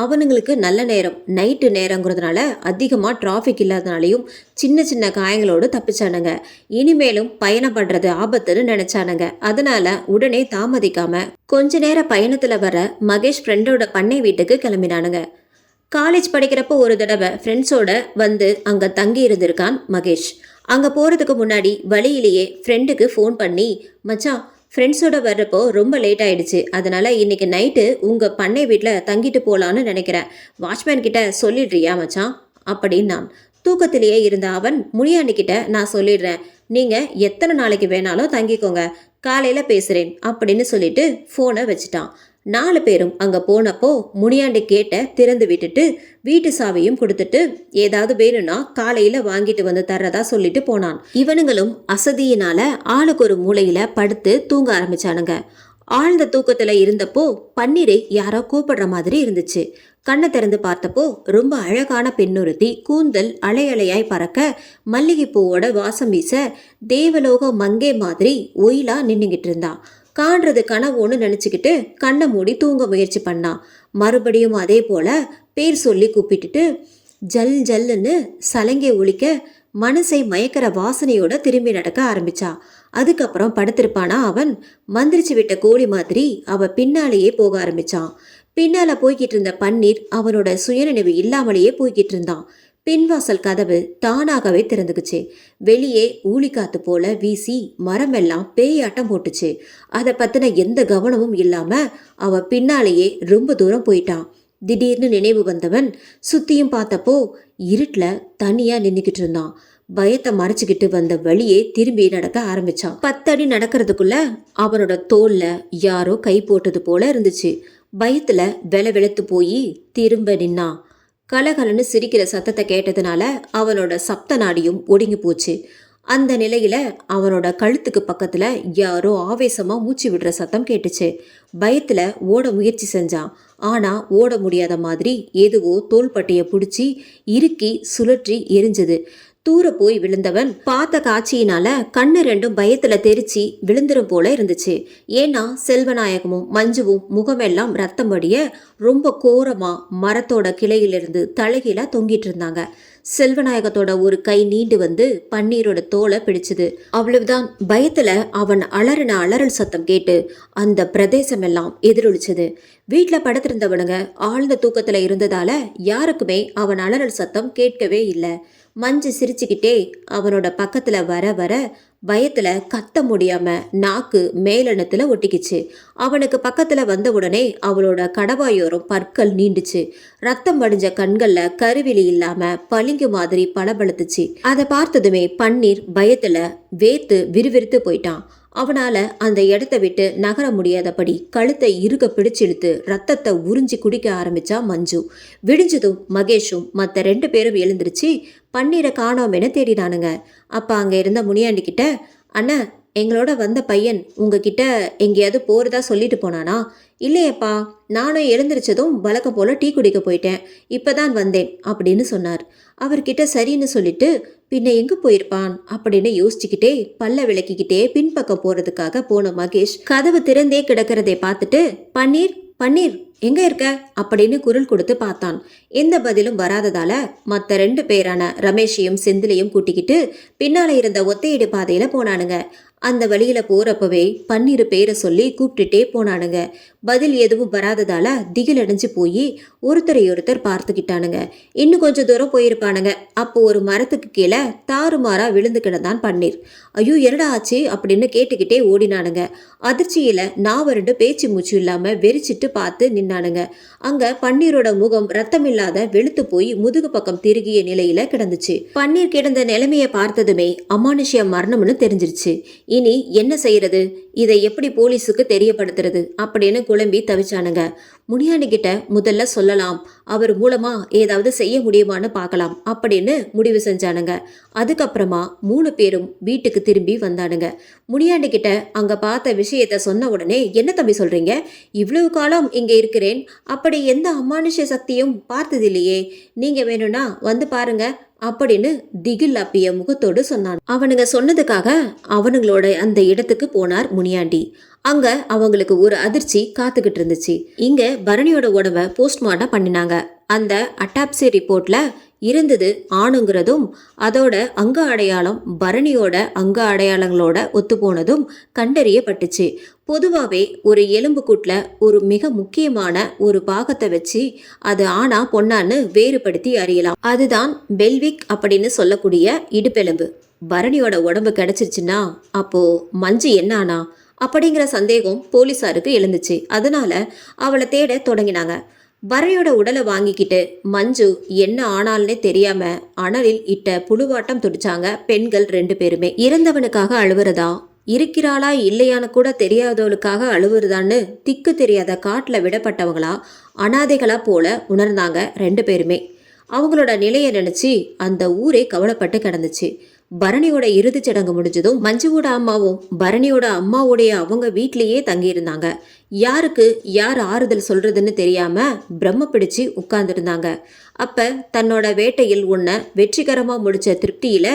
அவனுங்களுக்கு நல்ல நேரம், நைட்டு நேரங்கிறதுனால அதிகமா டிராஃபிக் இல்லாதனாலையும் சின்ன சின்ன காயங்களோடு தப்பிச்சானுங்க. இனிமேலும் பயணம் பண்றது ஆபத்துன்னு நினைச்சானுங்க. அதனால உடனே தாமதிக்காம கொஞ்ச நேர பயணத்துல வர மகேஷ் ஃப்ரெண்டோட பண்ணை வீட்டுக்கு கிளம்பினானுங்க. காலேஜ் படிக்கிறப்போ ஒரு தடவை ஃப்ரெண்ட்ஸோட வந்து அங்க தங்கி இருந்திருக்கான் மகேஷ். அங்கே போகிறதுக்கு முன்னாடி வழியிலேயே ஃப்ரெண்டுக்கு ஃபோன் பண்ணி, மச்சான் ஃப்ரெண்ட்ஸோட வர்றப்போ ரொம்ப லேட் ஆயிடுச்சு, அதனால இன்னைக்கு நைட்டு உங்கள் பண்ணை வீட்டில் தங்கிட்டு போகலான்னு நினைக்கிறேன், வாட்ச்மேன் கிட்ட சொல்லிடுறியா மச்சான் அப்படின்னான். தூக்கத்திலேயே இருந்த அவன் முனியாண்டிக்கிட்ட நான் சொல்லிடுறேன், நீங்கள் எத்தனை நாளைக்கு வேணாலும் தங்கிக்கோங்க, காலையில் பேசுகிறேன் அப்படின்னு சொல்லிட்டு ஃபோனை வச்சுட்டான். 4 பேரும் அங்கே போனப்போ முனியாண்டி கேட்ட திறந்து விட்டுட்டு வீட்டு சாவியும் கொடுத்துட்டு ஏதாவது வேணும்னா காலையில் வாங்கிட்டு வந்து தர்றதா சொல்லிட்டு போனான். இவனுங்களும் அசதியினால ஆளுக்கு ஒரு மூலையில படுத்து தூங்க ஆரம்பிச்சானுங்க. ஆழ்ந்த தூக்கத்துல இருந்தப்போ பன்னீரை யாரோ கூப்பிடுற மாதிரி இருந்துச்சு. கண்ணை திறந்து பார்த்தப்போ ரொம்ப அழகான பெண்ணொருத்தி கூந்தல் அலையலையாய் பறக்க மல்லிகைப்பூவோட வாசம் வீச தேவலோக மங்கே மாதிரி ஒயிலா நின்னுகிட்டு இருந்தா. காண்றது கனவோன்னு நினச்சிக்கிட்டு கண்ணை மூடி தூங்க முயற்சி பண்ணான். மறுபடியும் அதே போல பேர் சொல்லி கூப்பிட்டுட்டு ஜல் ஜல்லுன்னு சலங்கை ஒழிக்க மனசை மயக்கிற வாசனையோட திரும்பி நடக்க ஆரம்பிச்சா. அதுக்கப்புறம் படுத்திருப்பானா அவன். மந்திரிச்சு விட்ட கோழி மாதிரி அவ பின்னாலேயே போக ஆரம்பிச்சான். பின்னால போய்கிட்டு இருந்த பன்னீர் அவனோட சுயநினைவு இல்லாமலேயே போய்கிட்டு இருந்தான். பின்வாசல் கதவு தானாகவே திறந்துக்குச்சு. வெளியே ஊழிக்காத்து போல வீசி மரமெல்லாம் பேயாட்டம் போட்டுச்சு. அதை பத்தின எந்த கவனமும் இல்லாம அவ பின்னாலேயே ரொம்ப தூரம் போயிட்டான். திடீர்னு நினைவு வந்தவன் சுத்தியும் பார்த்தப்போ இருட்டுல தனியா நின்னுக்கிட்டு இருந்தான். பயத்தை மறைச்சுக்கிட்டு வந்த வழியே திரும்பி நடக்க ஆரம்பிச்சான். 10 அடி நடக்கிறதுக்குள்ள அவனோட தோல்ல யாரோ கை போட்டது போல இருந்துச்சு. பயத்துல வெளத்து போய் திரும்ப நின்னான். கலகலன்னு சிரிக்கிற சத்தத்தை கேட்டதுனால அவனோட சப்த நாடியும் ஒடுங்கி போச்சு. அந்த நிலையில அவனோட கழுத்துக்கு பக்கத்துல யாரோ ஆவேசமா மூச்சு விடுற சத்தம் கேட்டுச்சு. பயத்துல ஓட முயற்சி செஞ்சான். ஆனா ஓட முடியாத மாதிரி எதுவோ தோள்பட்டைய பிடிச்சி இறுக்கி சுழற்றி எரிஞ்சது. தூர போய் விழுந்தவன் பார்த்த காட்சியினால கண்ணு ரெண்டும் பயத்துல தெரிச்சு விழுந்துரும் போல இருந்துச்சு. ஏன்னா செல்வநாயகமும் மஞ்சுவும் முகமெல்லாம் ரத்தம் வடிய ரொம்ப கோரமா மரத்தோட கிளையிலிருந்து தலைகீழா தொங்கிட்டு இருந்தாங்க. செல்வநாயகத்தோட ஒரு கை நீண்டு வந்து பன்னீரோட தோலை பிடிச்சது. அவ்வளவுதான். பயத்துல அவன் அலறின அலறல் சத்தம் கேட்டு அந்த பிரதேசம் எல்லாம் எதிரொலிச்சது. வீட்டுல படுத்திருந்தவனுங்க ஆழ்ந்த தூக்கத்துல இருந்ததால யாருக்குமே அவன் அலறல் சத்தம் கேட்கவே இல்லை. மஞ்சு சிரிச்சுக்கிட்டே அவனோட பக்கத்துல வர வர பயத்துல கத்த முடியாம நாக்கு மேலெண்ணத்துல ஒட்டிக்கிச்சு. அவனுக்கு பக்கத்துல வந்த உடனே அவளோட கடவாயோரம் பற்கள் நீண்டுச்சு. ரத்தம் வடிஞ்ச கண்கள்ல கருவிழி இல்லாம பளிங்கு மாதிரி பளபளத்துச்சு. அதை பார்த்ததுமே பன்னீர் பயத்துல வேர்த்து விறுவிறுத்து போயிட்டான். அவனால அந்த இடத்த விட்டு நகர முடியாதபடி கழுத்தை இறுக பிடிச்சிழுத்து ரத்தத்தை உறிஞ்சி குடிக்க ஆரம்பிச்சா மஞ்சு. விடிஞ்சதும் மகேஷும் மற்ற 2 பேரும் எழுந்திருச்சு பன்னீரை காணோமேனு தேடினானுங்க. அப்ப அங்க இருந்த முனியாண்டிக்கிட்ட, அண்ணா, எங்களோட வந்த பையன் உங்ககிட்ட எங்கேயாவது போறதா சொல்லிட்டு போனானா? இல்லையப்பா, நானும் எழுந்திரிச்சதும் வழக்கம் போல டீ குடிக்க போயிட்டேன், இப்பதான் வந்தேன் அப்படின்னு சொன்னார். அவர்கிட்ட சரின்னு சொல்லிட்டு பின்ன எங்க போயிருப்பான் அப்படின்னு யோசிச்சுக்கிட்டே பல்ல விளக்கிக்கிட்டே பின்பக்கம் போறதுக்காக போன மகேஷ் கதவு திறந்தே கிடக்கிறதை பார்த்துட்டு, பன்னீர் பன்னீர் எங்க இருக்க அப்படின்னு குரல் கொடுத்து பார்த்தான். எந்த பதிலும் வராததால மற்ற 2 பேரான ரமேஷையும் செந்திலையும் கூட்டிக்கிட்டு பின்னால இருந்த ஒத்தையடி பாதையில போனானுங்க. அந்த வழியில போறப்பவே பன்னீர் பேரை சொல்லி கூப்பிட்டுட்டே போனானுங்க. பதில் எதுவும் வராததால திகில் அடைஞ்சு போய் ஒருத்தரையொருத்தர் பார்த்துக்கிட்டானுங்க. இன்னும் கொஞ்சம் தூரம் போயிருப்பானுங்க. அப்போ ஒரு மரத்துக்கு கீழே தாறுமாறா விழுந்து கிடந்தான் பன்னீர். ஐயோ, என்னடா ஆச்சு அப்படின்னு கேட்டுக்கிட்டே ஓடினானுங்க. அதிர்ச்சியில நாவரண்டு பேச்சு மூச்சு இல்லாம வெறிச்சிட்டு பார்த்து நின்னானுங்க. அங்க பன்னீரோட முகம் ரத்தமில்லாத வெளுத்து போய் முதுகு பக்கம் திருகிய நிலையில கிடந்துச்சு. பன்னீர் கிடந்த நிலைமையை பார்த்ததுமே அமானுஷ்ய மரணம்னு தெரிஞ்சிருச்சு. இனி என்ன செய்யறது, இதை எப்படி போலீஸுக்கு தெரியப்படுத்துறது அப்படின்னு குழம்பி தவிச்சானுங்க. முனியாண்டி கிட்ட முதல்ல சொல்லலாம், அவர் மூலமா ஏதாவது செய்ய முடியுமான்னு பார்க்கலாம் அப்படின்னு முடிவு செஞ்சானுங்க. அதுக்கப்புறமா 3 பேரும் வீட்டுக்கு திரும்பி வந்தானுங்க. முனியாண்டி கிட்ட அங்க பார்த்த விஷயத்த சொன்ன உடனே, என்ன தம்பி சொல்றீங்க, இவ்வளவு காலம் இங்க இருக்கிறேன், அப்படி எந்த அமானுஷ்ய சக்தியும் பார்த்ததில்லையே, நீங்க வேணும்னா வந்து பாருங்க அப்படின்னு திகில் அப்பிய முகத்தோடு சொன்னான். அவனுங்க சொன்னதுக்காக அவனுங்களோட அந்த இடத்துக்கு போனார் முனியாண்டி. அங்க அவங்களுக்கு ஒரு அதிர்ச்சி காத்துக்கிட்டு இருந்துச்சு. இங்க பரணியோட உடம்ப போஸ்ட்மார்ட்டம் பண்ணினாங்க. அந்த அட்டாப்சி ரிப்போர்ட்ல இருந்தது ஆணுங்கிறதும் அதோட அங்க அடையாளம் பரணியோட அங்க அடையாளங்களோட ஒத்து போனதும் கண்டறியப்பட்டுச்சு. பொதுவாகவே ஒரு எலும்புக்கூட்டில் ஒரு மிக முக்கியமான ஒரு பாகத்தை வச்சு அது ஆனா பொண்ணான்னு வேறுபடுத்தி அறியலாம். அதுதான் பெல்விக் அப்படின்னு சொல்லக்கூடிய இடுப்பெலும்பு. பரணியோட உடம்பு கிடைச்சிருச்சுன்னா அப்போ மஞ்சு என்ன ஆனா அப்படிங்கிற சந்தேகம் போலீஸாருக்கு எழுந்துச்சு. அதனால அவளை தேட தொடங்கினாங்க. பரணியோட உடலை வாங்கிக்கிட்டு மஞ்சு என்ன ஆனால்னே தெரியாம அனலில் இட்ட புழுவாட்டம் துடிச்சாங்க பெண்கள் 2 பேருமே. இறந்தவனுக்காக அழுவுறதா, இருக்கிறாளா இல்லையான்னு கூட தெரியாதவளுக்காக அழுவுறதான்னு திக்கு தெரியாத காட்டுல விடப்பட்டவங்களா அனாதைகளா போல உணர்ந்தாங்க 2 பேருமே. அவங்களோட நிலையை நினைச்சு அந்த ஊரே கவலைப்பட்டு கிடந்துச்சு. பரணியோட இறுதிச் சடங்கு முடிஞ்சதும் மஞ்சுவோட அம்மாவும் பரணியோட அம்மாவுடைய அவங்க வீட்லேயே தங்கியிருந்தாங்க. யாருக்கு யார் ஆறுதல் சொல்றதுன்னு தெரியாம பிரம்ம பிடிச்சு உட்கார்ந்துருந்தாங்க. அப்ப தன்னோட வேட்டையில் ஒன்ன வெற்றிகரமா முடிச்ச திருப்தியில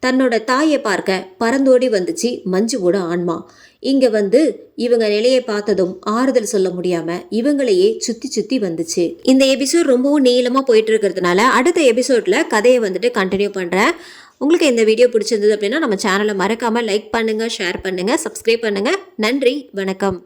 தன்னோட தாயை பார்க்க பறந்தோடி வந்துச்சு மஞ்சுவோட ஆன்மா. இங்க வந்து இவங்க நிலையை பார்த்ததும் ஆறுதல் சொல்ல முடியாம இவங்களையே சுத்தி சுத்தி வந்துச்சு. இந்த எபிசோட் ரொம்பவும் நீளமா போயிட்டு இருக்கிறதுனால அடுத்த எபிசோட்ல கதையை வந்துட்டு கண்டினியூ பண்றேன். உங்களுக்கு இந்த வீடியோ பிடிச்சிருந்தது அப்படின்னா நம்ம சேனலை மறக்காம லைக் பண்ணுங்க, ஷேர் பண்ணுங்க, சப்ஸ்கிரைப் பண்ணுங்க. நன்றி, வணக்கம்.